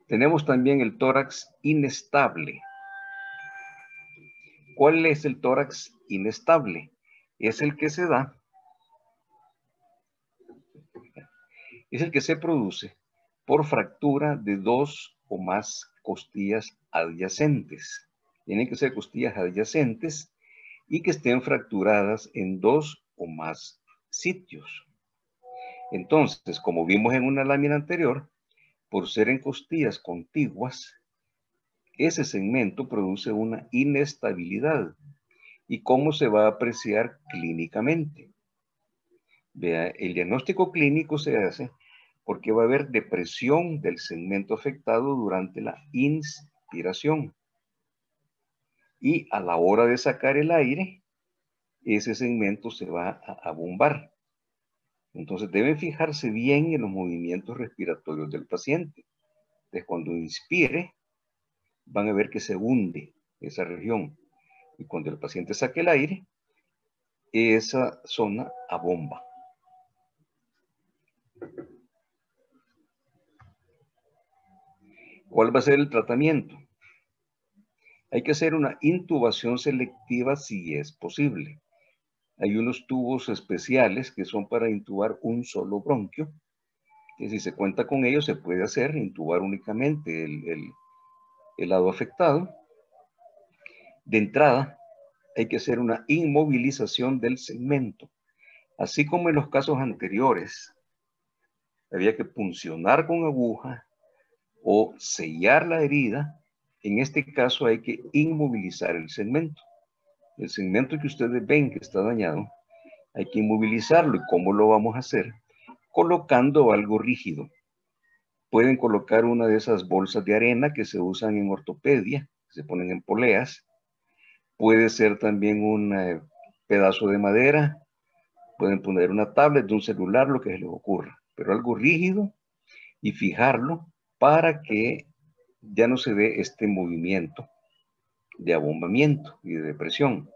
Tenemos también el tórax inestable. ¿Cuál es el tórax inestable? Es el que se da, es el que se produce por fractura de dos o más costillas adyacentes. Tienen que ser costillas adyacentes y que estén fracturadas en dos o más sitios. Entonces, como vimos en una lámina anterior, por ser en costillas contiguas, ese segmento produce una inestabilidad. ¿Y cómo se va a apreciar clínicamente? Vea, el diagnóstico clínico se hace porque va a haber depresión del segmento afectado durante la inspiración. Y a la hora de sacar el aire, ese segmento se va a bombar. Entonces deben fijarse bien en los movimientos respiratorios del paciente. Entonces cuando inspire, van a ver que se hunde esa región. Y cuando el paciente saque el aire, esa zona abomba. ¿Cuál va a ser el tratamiento? Hay que hacer una intubación selectiva si es posible. Hay unos tubos especiales que son para intubar un solo bronquio Y si se cuenta con ello, se puede hacer, intubar únicamente el lado afectado. De entrada, hay que hacer una inmovilización del segmento. Así como en los casos anteriores, había que puncionar con aguja o sellar la herida. En este caso hay que inmovilizar el segmento. El segmento que ustedes ven que está dañado, hay que inmovilizarlo. ¿Y cómo lo vamos a hacer? Colocando algo rígido. Pueden colocar una de esas bolsas de arena que se usan en ortopedia, que se ponen en poleas. Puede ser también un pedazo de madera. Pueden poner una tablet de un celular, lo que se les ocurra. Pero algo rígido y fijarlo para que ya no se dé este movimiento de abombamiento y de depresión.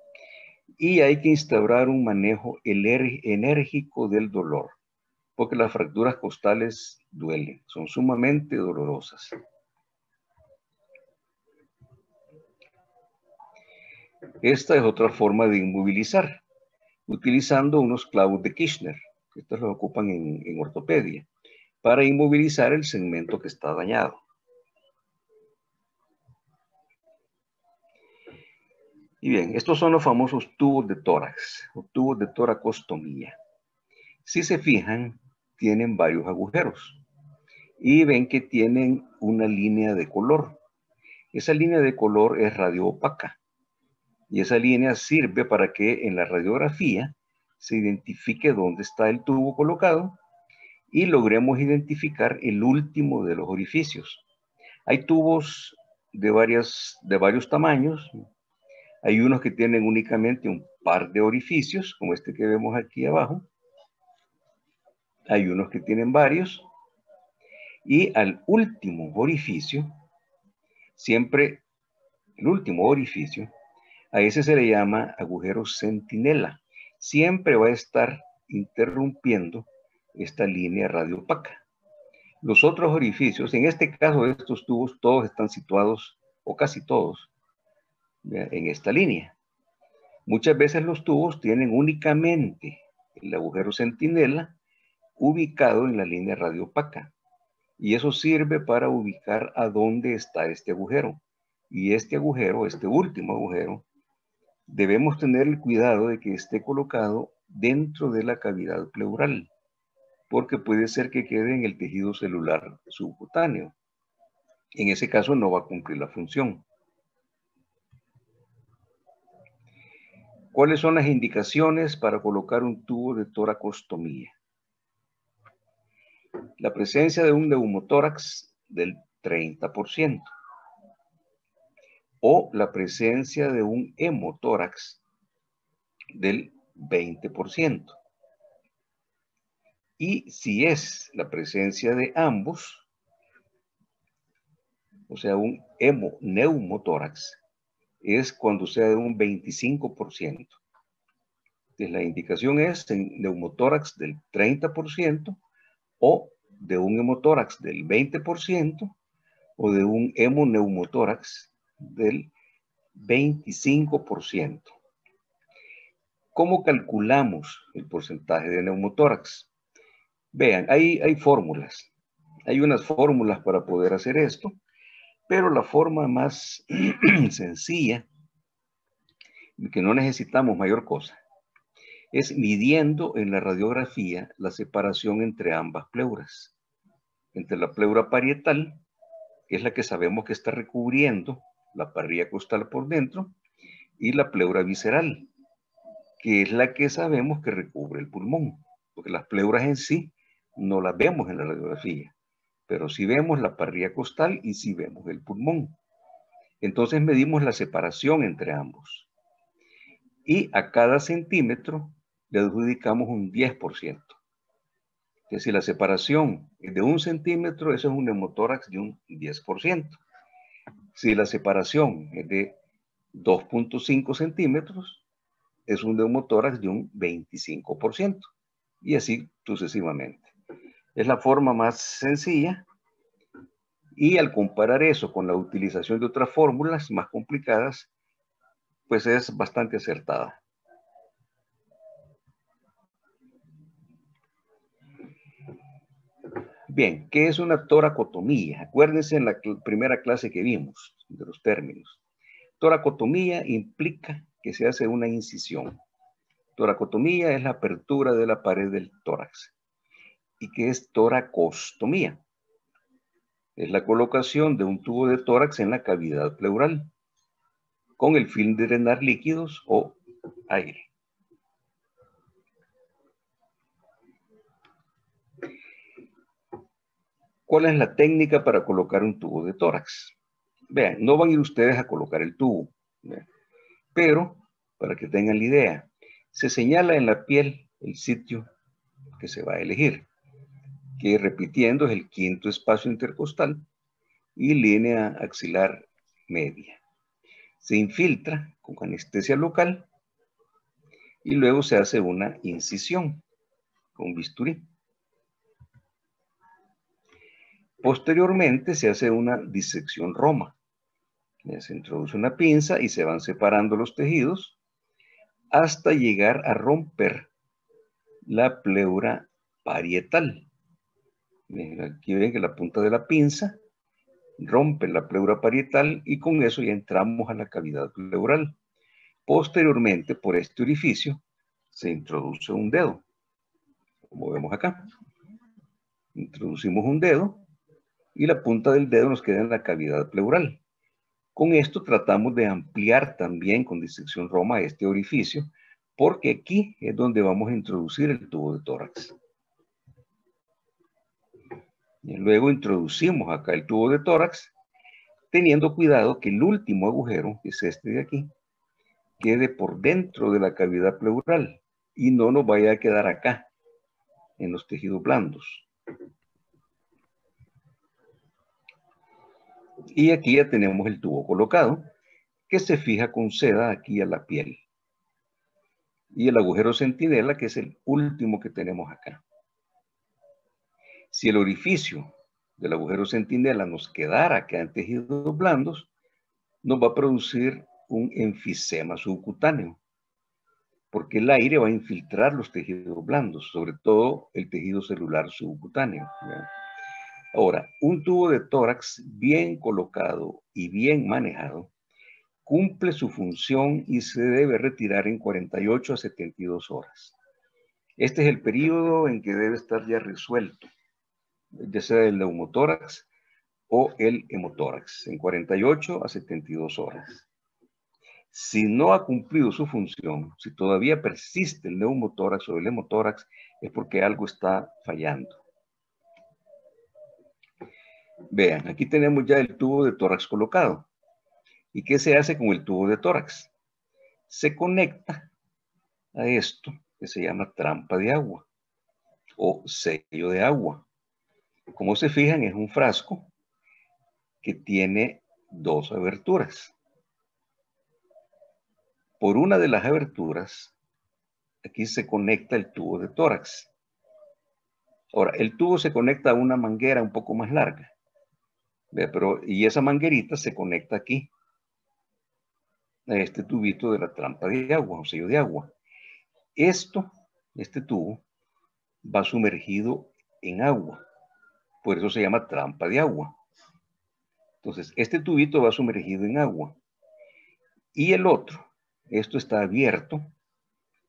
Y hay que instaurar un manejo enérgico del dolor, porque las fracturas costales duelen, son sumamente dolorosas. Esta es otra forma de inmovilizar, utilizando unos clavos de Kirchner, que estos los ocupan en ortopedia, para inmovilizar el segmento que está dañado. Y bien, estos son los famosos tubos de tórax, o tubos de toracostomía. Si se fijan, tienen varios agujeros y ven que tienen una línea de color. Esa línea de color es radioopaca y esa línea sirve para que en la radiografía se identifique dónde está el tubo colocado y logremos identificar el último de los orificios. Hay tubos de varios tamaños. Hay unos que tienen únicamente un par de orificios, como este que vemos aquí abajo. Hay unos que tienen varios. Y al último orificio, siempre el último orificio, a ese se le llama agujero centinela. Siempre va a estar interrumpiendo esta línea radioopaca. Los otros orificios, en este caso estos tubos, todos están situados, o casi todos, en esta línea. Muchas veces los tubos tienen únicamente el agujero centinela ubicado en la línea radioopaca. Y eso sirve para ubicar a dónde está este agujero. Y este agujero, este último agujero, debemos tener el cuidado de que esté colocado dentro de la cavidad pleural, porque puede ser que quede en el tejido celular subcutáneo. En ese caso no va a cumplir la función. ¿Cuáles son las indicaciones para colocar un tubo de toracostomía? La presencia de un neumotórax del 30% o la presencia de un hemotórax del 20%. Y si es la presencia de ambos, o sea, un hemoneumotórax, es cuando sea de un 25%. Entonces, la indicación es en neumotórax del 30% o de un hemotórax del 20% o de un hemoneumotórax del 25%. ¿Cómo calculamos el porcentaje de neumotórax? Vean, hay fórmulas. Hay unas fórmulas para poder hacer esto, pero la forma más sencilla, que no necesitamos mayor cosa, es midiendo en la radiografía la separación entre ambas pleuras. Entre la pleura parietal, que es la que sabemos que está recubriendo la parrilla costal por dentro, y la pleura visceral, que es la que sabemos que recubre el pulmón, porque las pleuras en sí no las vemos en la radiografía, pero sí vemos la parrilla costal y sí vemos el pulmón. Entonces medimos la separación entre ambos. Y a cada centímetro le adjudicamos un 10%. Que si la separación es de 1 centímetro, eso es un hemotórax de un 10%. Si la separación es de 2.5 centímetros, es un neumotórax de un 25%. Y así sucesivamente. Es la forma más sencilla. Y al comparar eso con la utilización de otras fórmulas más complicadas, pues es bastante acertada. Bien, ¿qué es una toracotomía? Acuérdense en la primera clase que vimos de los términos. Toracotomía implica que se hace una incisión. Toracotomía es la apertura de la pared del tórax. ¿Y qué es toracostomía? Es la colocación de un tubo de tórax en la cavidad pleural con el fin de drenar líquidos o aire. ¿Cuál es la técnica para colocar un tubo de tórax? Vean, no van a ir ustedes a colocar el tubo, ¿vean? Pero para que tengan la idea, se señala en la piel el sitio que se va a elegir, que repitiendo es el quinto espacio intercostal y línea axilar media. Se infiltra con anestesia local y luego se hace una incisión con bisturí. Posteriormente se hace una disección roma. Se introduce una pinza y se van separando los tejidos hasta llegar a romper la pleura parietal. Aquí ven que la punta de la pinza rompe la pleura parietal y con eso ya entramos a la cavidad pleural. Posteriormente, por este orificio, se introduce un dedo, como vemos acá. Introducimos un dedo y la punta del dedo nos queda en la cavidad pleural. Con esto tratamos de ampliar también con disección roma este orificio, porque aquí es donde vamos a introducir el tubo de tórax. Y luego introducimos acá el tubo de tórax, teniendo cuidado que el último agujero, que es este de aquí, quede por dentro de la cavidad pleural y no nos vaya a quedar acá, en los tejidos blandos. Y aquí ya tenemos el tubo colocado, que se fija con seda aquí a la piel. Y el agujero centinela, que es el último que tenemos acá. Si el orificio del agujero centinela nos quedara acá en tejidos blandos, nos va a producir un enfisema subcutáneo, porque el aire va a infiltrar los tejidos blandos, sobre todo el tejido celular subcutáneo. ¿Verdad? Ahora, un tubo de tórax bien colocado y bien manejado cumple su función y se debe retirar en 48 a 72 horas. Este es el periodo en que debe estar ya resuelto, ya sea el neumotórax o el hemotórax, en 48 a 72 horas. Si no ha cumplido su función, si todavía persiste el neumotórax o el hemotórax, es porque algo está fallando. Vean, aquí tenemos ya el tubo de tórax colocado. ¿Y qué se hace con el tubo de tórax? Se conecta a esto que se llama trampa de agua o sello de agua. Como se fijan, es un frasco que tiene dos aberturas. Por una de las aberturas, aquí se conecta el tubo de tórax. Ahora, el tubo se conecta a una manguera un poco más larga. Y esa manguerita se conecta aquí, a este tubito de la trampa de agua o sello de agua. Este tubo, va sumergido en agua. Por eso se llama trampa de agua. Entonces, este tubito va sumergido en agua. Y el otro, esto está abierto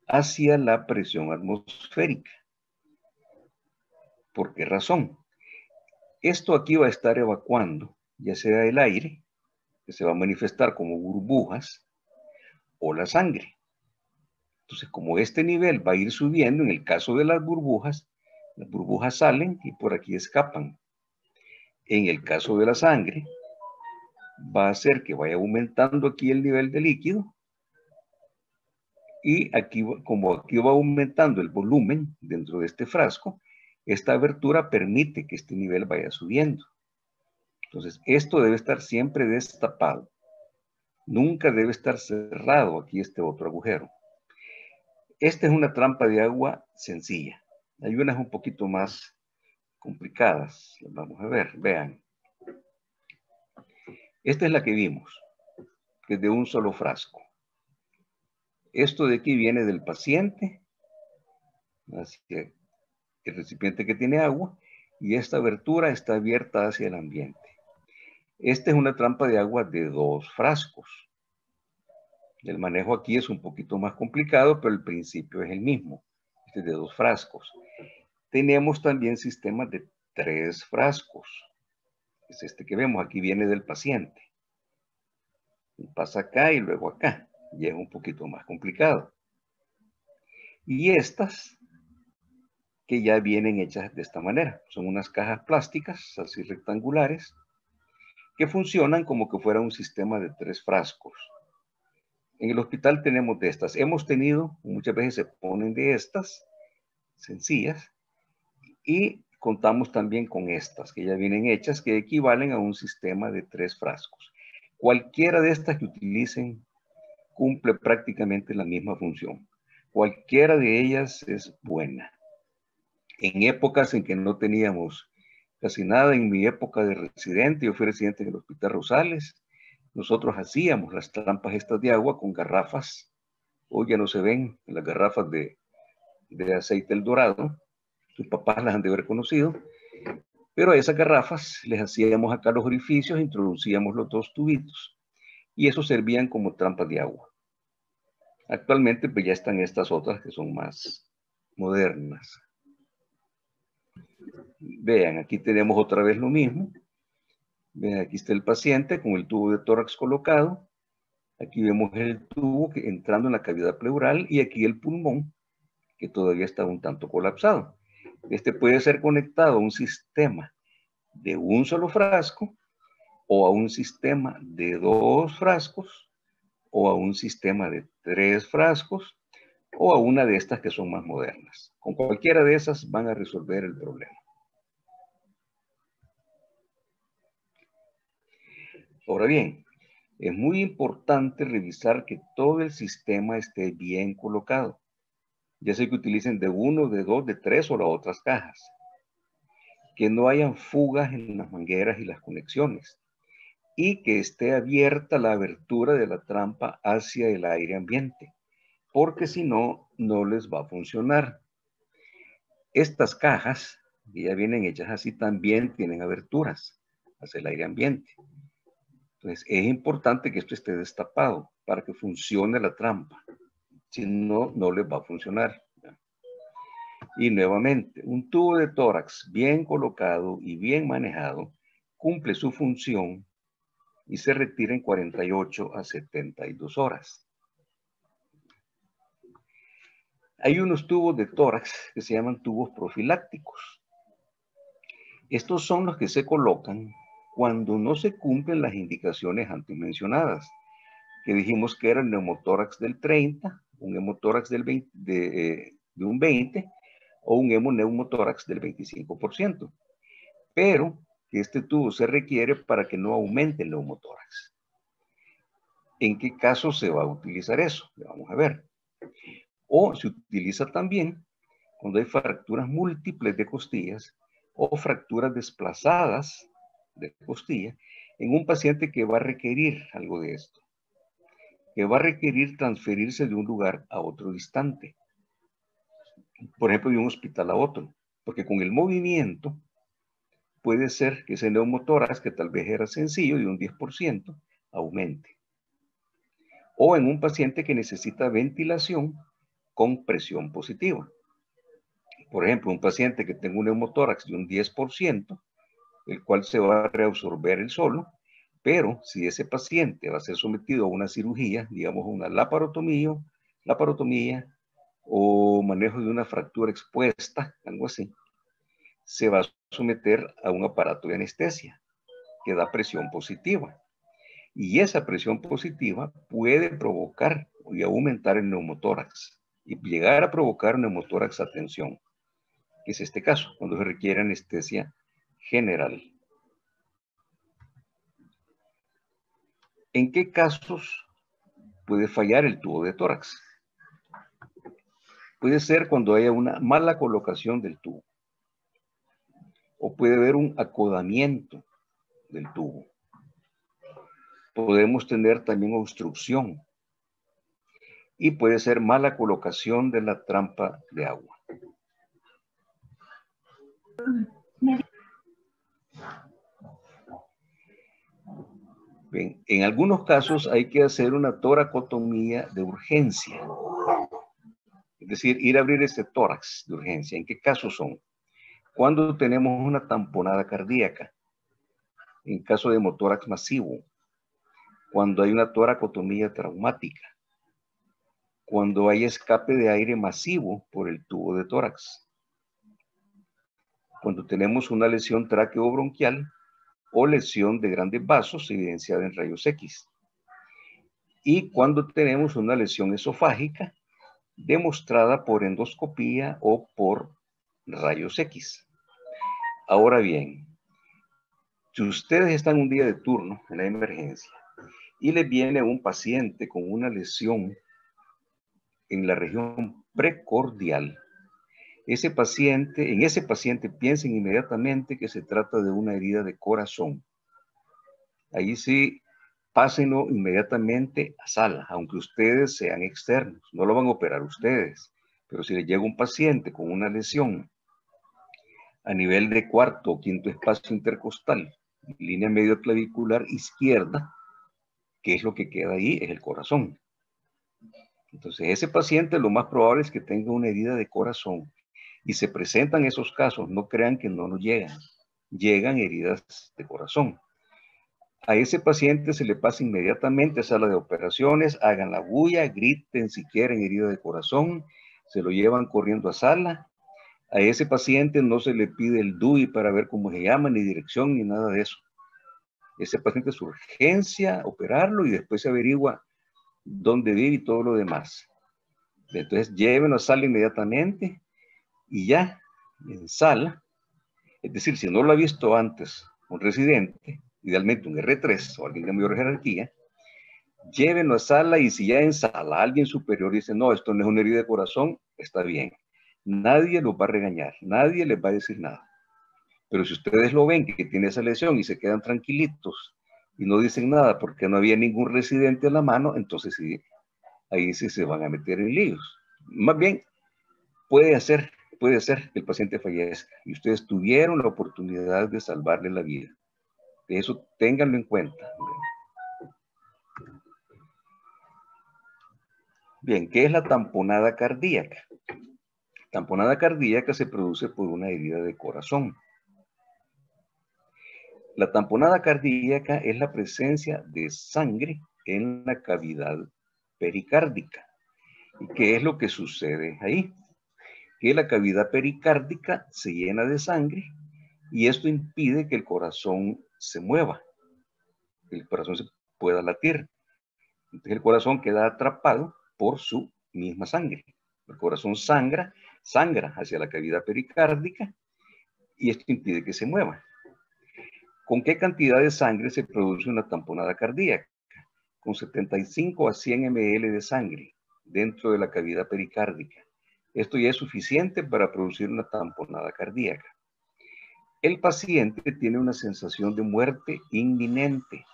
hacia la presión atmosférica. ¿Por qué razón? Esto aquí va a estar evacuando, ya sea el aire, que se va a manifestar como burbujas, o la sangre. Entonces, como este nivel va a ir subiendo, en el caso de las burbujas salen y por aquí escapan. En el caso de la sangre, va a hacer que vaya aumentando aquí el nivel de líquido. Y aquí, como aquí va aumentando el volumen dentro de este frasco, esta abertura permite que este nivel vaya subiendo. Entonces, esto debe estar siempre destapado. Nunca debe estar cerrado aquí este otro agujero. Esta es una trampa de agua sencilla. Hay unas un poquito más complicadas. Las vamos a ver. Vean. Esta es la que vimos, que es de un solo frasco. Esto de aquí viene del paciente, así que el recipiente que tiene agua, y esta abertura está abierta hacia el ambiente. Esta es una trampa de agua de 2 frascos. El manejo aquí es un poquito más complicado, pero el principio es el mismo. Este es de 2 frascos. Tenemos también sistemas de 3 frascos. Es este que vemos, aquí viene del paciente. Y pasa acá y luego acá. Y es un poquito más complicado. Y estas que ya vienen hechas de esta manera. Son unas cajas plásticas, así rectangulares, que funcionan como que fuera un sistema de 3 frascos. En el hospital tenemos de estas. Hemos tenido, muchas veces se ponen de estas, sencillas, y contamos también con estas, que ya vienen hechas, que equivalen a un sistema de 3 frascos. Cualquiera de estas que utilicen cumple prácticamente la misma función. Cualquiera de ellas es buena. En épocas en que no teníamos casi nada, en mi época de residente, yo fui residente en el Hospital Rosales, nosotros hacíamos las trampas estas de agua con garrafas. Hoy ya no se ven las garrafas de aceite El Dorado. Sus papás las han de haber conocido. Pero a esas garrafas les hacíamos acá los orificios, introducíamos los 2 tubitos y esos servían como trampas de agua. Actualmente pues ya están estas otras que son más modernas. Vean, aquí tenemos otra vez lo mismo. Vean, aquí está el paciente con el tubo de tórax colocado. Aquí vemos el tubo entrando en la cavidad pleural y aquí el pulmón que todavía está un tanto colapsado. Este puede ser conectado a un sistema de un solo frasco o a un sistema de 2 frascos o a un sistema de 3 frascos o a una de estas que son más modernas. Con cualquiera de esas van a resolver el problema. Ahora bien, es muy importante revisar que todo el sistema esté bien colocado. Ya sea que utilicen de 1, de 2, de 3 o las otras cajas. Que no hayan fugas en las mangueras y las conexiones. Y que esté abierta la abertura de la trampa hacia el aire ambiente. Porque si no, no les va a funcionar. Estas cajas, que ya vienen hechas así, también tienen aberturas hacia el aire ambiente. Entonces, es importante que esto esté destapado para que funcione la trampa. Si no, no les va a funcionar. Y nuevamente, un tubo de tórax bien colocado y bien manejado cumple su función y se retira en 48 a 72 horas. Hay unos tubos de tórax que se llaman tubos profilácticos. Estos son los que se colocan cuando no se cumplen las indicaciones antes mencionadas, que dijimos que era el neumotórax del 30, un hemotórax del 20, de un 20 o un hemoneumotórax del 25%. Pero que este tubo se requiere para que no aumente el neumotórax. ¿En qué caso se va a utilizar eso? Vamos a ver. O se utiliza también cuando hay fracturas múltiples de costillas o fracturas desplazadas de costilla en un paciente que va a requerir algo de esto, que va a requerir transferirse de un lugar a otro distante, por ejemplo de un hospital a otro, porque con el movimiento puede ser que ese neumotórax, que tal vez era sencillo de un 10%, aumente. O en un paciente que necesita ventilación con presión positiva. Por ejemplo, un paciente que tenga un neumotórax de un 10%, el cual se va a reabsorber el solo, pero si ese paciente va a ser sometido a una cirugía, digamos una laparotomía o manejo de una fractura expuesta, algo así, se va a someter a un aparato de anestesia que da presión positiva. Y esa presión positiva puede provocar y aumentar el neumotórax y llegar a provocar neumotórax a tensión, que es este caso, cuando se requiere anestesia general. ¿En qué casos puede fallar el tubo de tórax? Puede ser cuando haya una mala colocación del tubo. O puede haber un acodamiento del tubo. Podemos tener también obstrucción. Y puede ser mala colocación de la trampa de agua. Bien, en algunos casos hay que hacer una toracotomía de urgencia. Es decir, ir a abrir ese tórax de urgencia. ¿En qué casos son? Cuando tenemos una tamponada cardíaca, en caso de hemotórax masivo, cuando hay una toracotomía traumática, cuando hay escape de aire masivo por el tubo de tórax, cuando tenemos una lesión tráqueo-bronquial o lesión de grandes vasos evidenciada en rayos X, y cuando tenemos una lesión esofágica demostrada por endoscopía o por rayos X. Ahora bien, si ustedes están un día de turno en la emergencia y les viene un paciente con una lesión en la región precordial, en ese paciente piensen inmediatamente que se trata de una herida de corazón. Ahí sí, pásenlo inmediatamente a sala, aunque ustedes sean externos, no lo van a operar ustedes, pero si les llega un paciente con una lesión a nivel de cuarto o quinto espacio intercostal, línea medio clavicular izquierda, ¿qué es lo que queda ahí? Es el corazón. Entonces, ese paciente lo más probable es que tenga una herida de corazón. Y se presentan esos casos, no crean que no nos llegan. Llegan heridas de corazón. A ese paciente se le pasa inmediatamente a sala de operaciones, hagan la bulla, griten si quieren herida de corazón, se lo llevan corriendo a sala. A ese paciente no se le pide el DUI para ver cómo se llama, ni dirección, ni nada de eso. Ese paciente es urgencia operarlo y después se averigua dónde vive y todo lo demás. Entonces llévenlo a sala inmediatamente y ya en sala, es decir, si no lo ha visto antes un residente, idealmente un R3 o alguien de mayor jerarquía, llévenlo a sala y si ya en sala alguien superior dice, no, esto no es una herida de corazón, está bien. Nadie los va a regañar, nadie les va a decir nada. Pero si ustedes lo ven que tiene esa lesión y se quedan tranquilitos y no dicen nada porque no había ningún residente a la mano, entonces sí, ahí sí se van a meter en líos. Más bien, puede ser que el paciente fallezca y ustedes tuvieron la oportunidad de salvarle la vida. De eso ténganlo en cuenta. Bien, ¿qué es la tamponada cardíaca? Tamponada cardíaca se produce por una herida de corazón. La tamponada cardíaca es la presencia de sangre en la cavidad pericárdica. ¿Y qué es lo que sucede ahí? Que la cavidad pericárdica se llena de sangre y esto impide que el corazón se mueva, que el corazón se pueda latir. Entonces el corazón queda atrapado por su misma sangre. El corazón sangra hacia la cavidad pericárdica y esto impide que se mueva. ¿Con qué cantidad de sangre se produce una tamponada cardíaca? Con 75 a 100 ml de sangre dentro de la cavidad pericárdica. Esto ya es suficiente para producir una tamponada cardíaca. El paciente tiene una sensación de muerte inminente.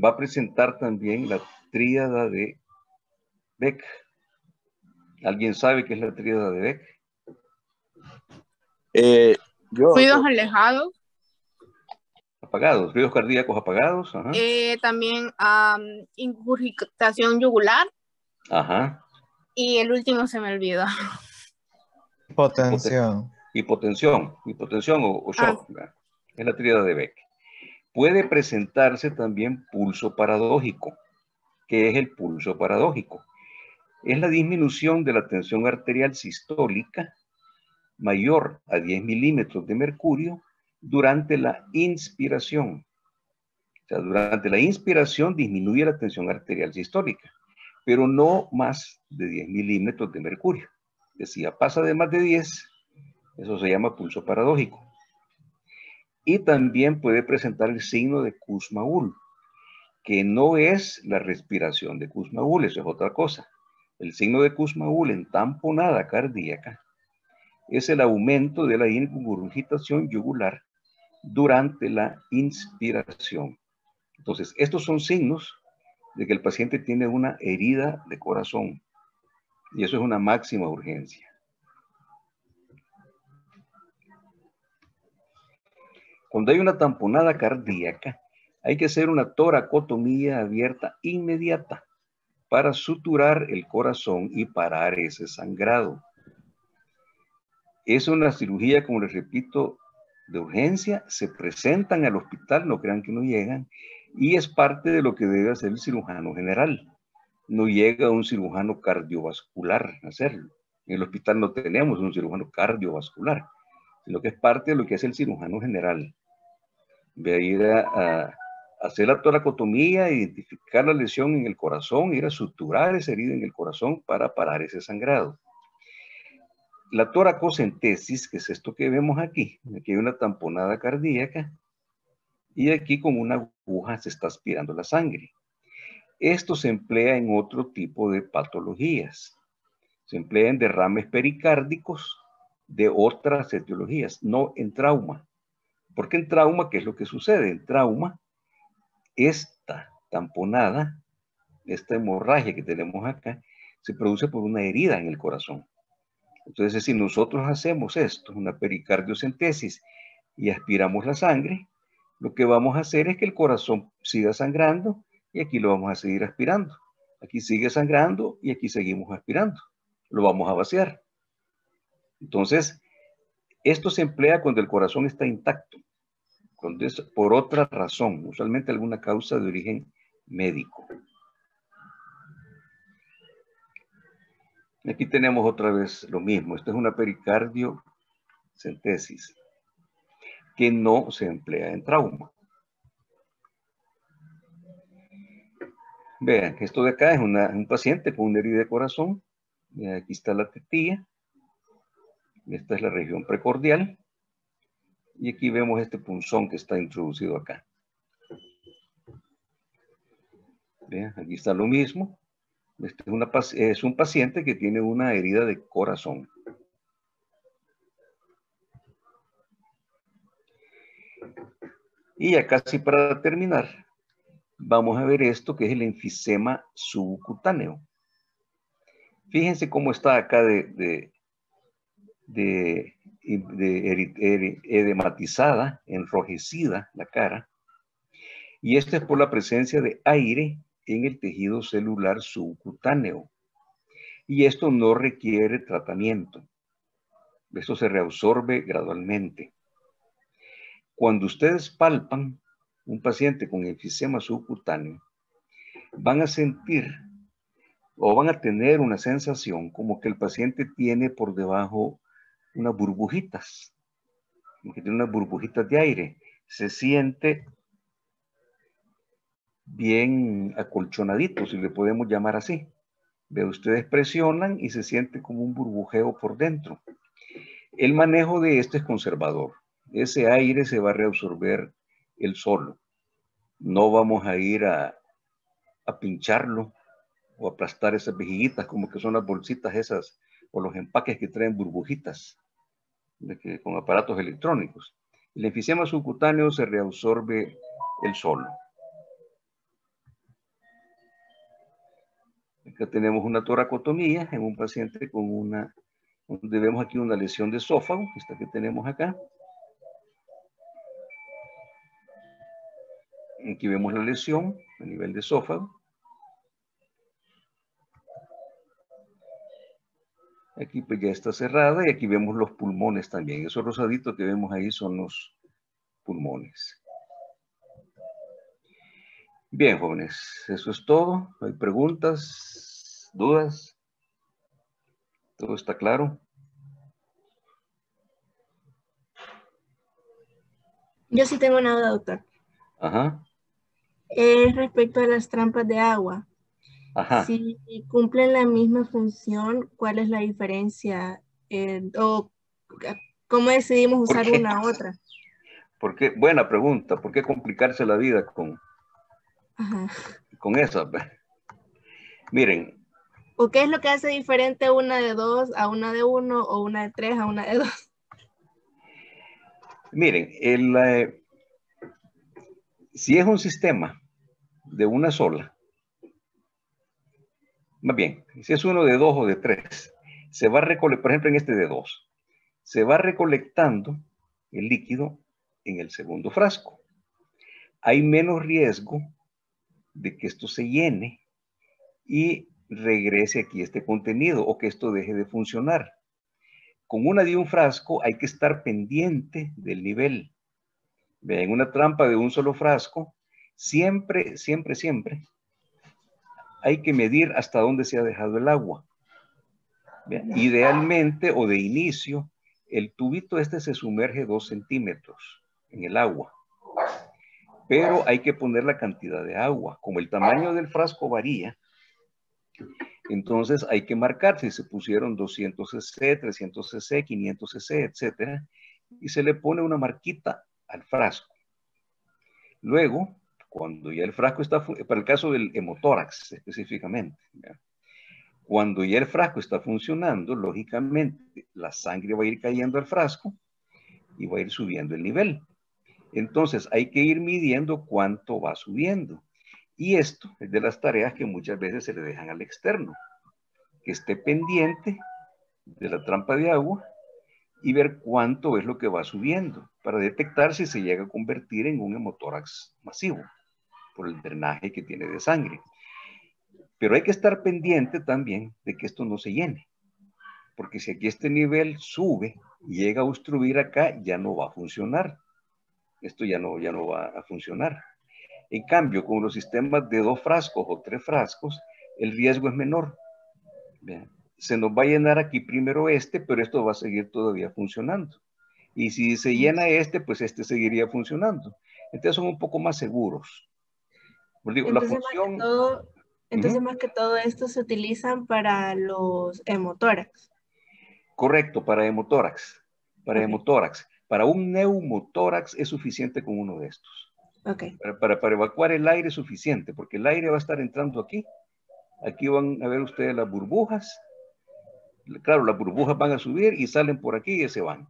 Va a presentar también la tríada de Beck. ¿Alguien sabe qué es la tríada de Beck? Ruidos alejados. Apagados, ruidos cardíacos apagados. Ajá. También ingurgitación yugular. Ajá. Y el último se me olvidó. Hipotensión. Hipotensión o shock. Es la tríada de Beck. Puede presentarse también pulso paradójico. ¿Qué es el pulso paradójico? Es la disminución de la tensión arterial sistólica mayor a 10 milímetros de mercurio durante la inspiración. O sea, durante la inspiración disminuye la tensión arterial sistólica, pero no más de 10 milímetros de mercurio. Decía, pasa de más de 10, eso se llama pulso paradójico. Y también puede presentar el signo de Kussmaul, que no es la respiración de Kussmaul, eso es otra cosa. El signo de Kussmaul en tamponada cardíaca es el aumento de la ingurgitación yugular durante la inspiración. Entonces, estos son signos de que el paciente tiene una herida de corazón y eso es una máxima urgencia. Cuando hay una tamponada cardíaca, hay que hacer una toracotomía abierta inmediata para suturar el corazón y parar ese sangrado. Es una cirugía, como les repito, de urgencia. Se presentan al hospital, no crean que no llegan, y es parte de lo que debe hacer el cirujano general. No llega un cirujano cardiovascular a hacerlo. En el hospital no tenemos un cirujano cardiovascular, sino que es parte de lo que hace el cirujano general. De ir a hacer la toracotomía, identificar la lesión en el corazón, ir a suturar esa herida en el corazón para parar ese sangrado. La toracocentesis, que es esto que vemos aquí. Aquí hay una tamponada cardíaca y aquí con una aguja se está aspirando la sangre. Esto se emplea en otro tipo de patologías. Se emplea en derrames pericárdicos de otras etiologías, no en trauma. Porque en trauma, ¿qué es lo que sucede? En trauma, esta tamponada, esta hemorragia que tenemos acá, se produce por una herida en el corazón. Entonces, si nosotros hacemos esto, una pericardiocentesis, y aspiramos la sangre, lo que vamos a hacer es que el corazón siga sangrando y aquí lo vamos a seguir aspirando. Aquí sigue sangrando y aquí seguimos aspirando. Lo vamos a vaciar. Entonces, esto se emplea cuando el corazón está intacto, cuando es por otra razón, usualmente alguna causa de origen médico. Aquí tenemos otra vez lo mismo. Esto es una pericardiocentesis que no se emplea en trauma. Vean, esto de acá es un paciente con una herida de corazón. Aquí está la tetilla. Esta es la región precordial. Y aquí vemos este punzón que está introducido acá. Vean, aquí está lo mismo. Este es un paciente que tiene una herida de corazón. Y ya casi para terminar, vamos a ver esto que es el enfisema subcutáneo. Fíjense cómo está acá edematizada, enrojecida la cara. Y esto es por la presencia de aire en el tejido celular subcutáneo. Y esto no requiere tratamiento. Esto se reabsorbe gradualmente. Cuando ustedes palpan un paciente con enfisema subcutáneo, van a sentir o van a tener una sensación como que el paciente tiene por debajo unas burbujitas, como que tiene unas burbujitas de aire. Se siente bien acolchonadito, si le podemos llamar así. Ustedes presionan y se siente como un burbujeo por dentro. El manejo de esto es conservador. Ese aire se va a reabsorber él solo. No vamos a ir a pincharlo o aplastar esas vejiguitas, como que son las bolsitas esas, o los empaques que traen burbujitas con aparatos electrónicos. El enfisema subcutáneo se reabsorbe él solo. Acá tenemos una toracotomía en un paciente con donde vemos aquí una lesión de esófago, esta que tenemos acá. Aquí vemos la lesión a nivel de esófago. Aquí pues ya está cerrada y aquí vemos los pulmones también. Esos rosaditos que vemos ahí son los pulmones. Bien, jóvenes, eso es todo. ¿Hay preguntas, dudas? ¿Todo está claro? Yo sí tengo una duda, doctor. Ajá. Respecto a las trampas de agua. Ajá. Si cumplen la misma función, ¿cuál es la diferencia? ¿O cómo decidimos usar una u otra? Buena pregunta. ¿Por qué complicarse la vida con eso? Miren. ¿O qué es lo que hace diferente una de 2 a una de 1 o una de 3 a una de 2? Miren, si es un sistema de una sola, más bien, si es uno de 2 o de 3, se va a recolectar, por ejemplo, en este de 2, se va recolectando el líquido en el segundo frasco. Hay menos riesgo de que esto se llene y regrese aquí este contenido o que esto deje de funcionar. Con una de un frasco hay que estar pendiente del nivel. Vean, en una trampa de un solo frasco, siempre hay que medir hasta dónde se ha dejado el agua. Vean, idealmente o de inicio, el tubito este se sumerge 2 centímetros en el agua. Pero hay que poner la cantidad de agua. Como el tamaño del frasco varía, entonces hay que marcar si se pusieron 200 cc, 300 cc, 500 cc, etcétera, y se le pone una marquita al frasco. Luego, cuando ya el frasco está, para el caso del hemotórax específicamente, ¿verdad? Cuando ya el frasco está funcionando, lógicamente la sangre va a ir cayendo al frasco y va a ir subiendo el nivel. Entonces hay que ir midiendo cuánto va subiendo. Y esto es de las tareas que muchas veces se le dejan al externo, que esté pendiente de la trampa de agua y ver cuánto es lo que va subiendo para detectar si se llega a convertir en un hemotórax masivo por el drenaje que tiene de sangre. Pero hay que estar pendiente también de que esto no se llene, porque si aquí este nivel sube y llega a obstruir acá, ya no va a funcionar. Esto ya no va a funcionar. En cambio, con los sistemas de 2 frascos o 3 frascos, el riesgo es menor. Vean, se nos va a llenar aquí primero este, pero esto va a seguir todavía funcionando. Y si se llena este, pues este seguiría funcionando. Entonces son un poco más seguros. Pues digo, Entonces, la función... más que todo esto se utilizan para los hemotórax. Correcto, para hemotórax. Para hemotórax. Para un neumotórax es suficiente con uno de estos. Okay. Para evacuar el aire es suficiente, porque el aire va a estar entrando aquí. Aquí van a ver ustedes las burbujas. Claro, las burbujas van a subir y salen por aquí y se van.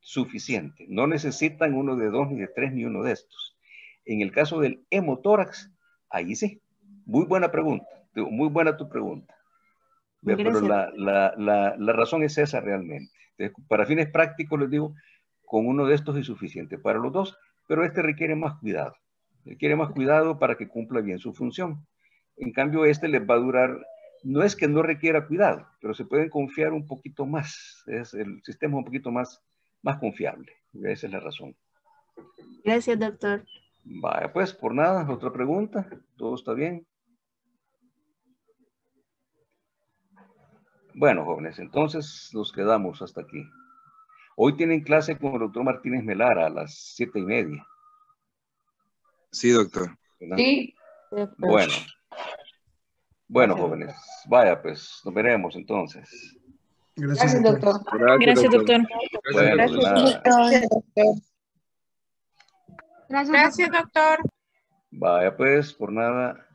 Suficiente. No necesitan uno de 2, ni de 3, ni uno de estos. En el caso del hemotórax, ahí sí. Muy buena pregunta. Muy buena tu pregunta. Pero la razón es esa realmente. Entonces, para fines prácticos les digo, con uno de estos es suficiente para los dos, pero este requiere más cuidado. Requiere más cuidado para que cumpla bien su función. En cambio, este les va a durar, no es que no requiera cuidado, pero se pueden confiar un poquito más. El sistema es un poquito más confiable. Esa es la razón. Gracias, doctor. Vaya, pues, por nada, otra pregunta. ¿Todo está bien? Bueno, jóvenes, entonces nos quedamos hasta aquí. Hoy tienen clase con el doctor Martínez Melara a las 7:30. Sí, doctor. ¿Verdad? Sí. Bueno, jóvenes, vaya, pues, nos veremos entonces. Gracias, doctor. Gracias, doctor. Bueno, Gracias, nada. doctor. Gracias, doctor. Vaya, pues, por nada.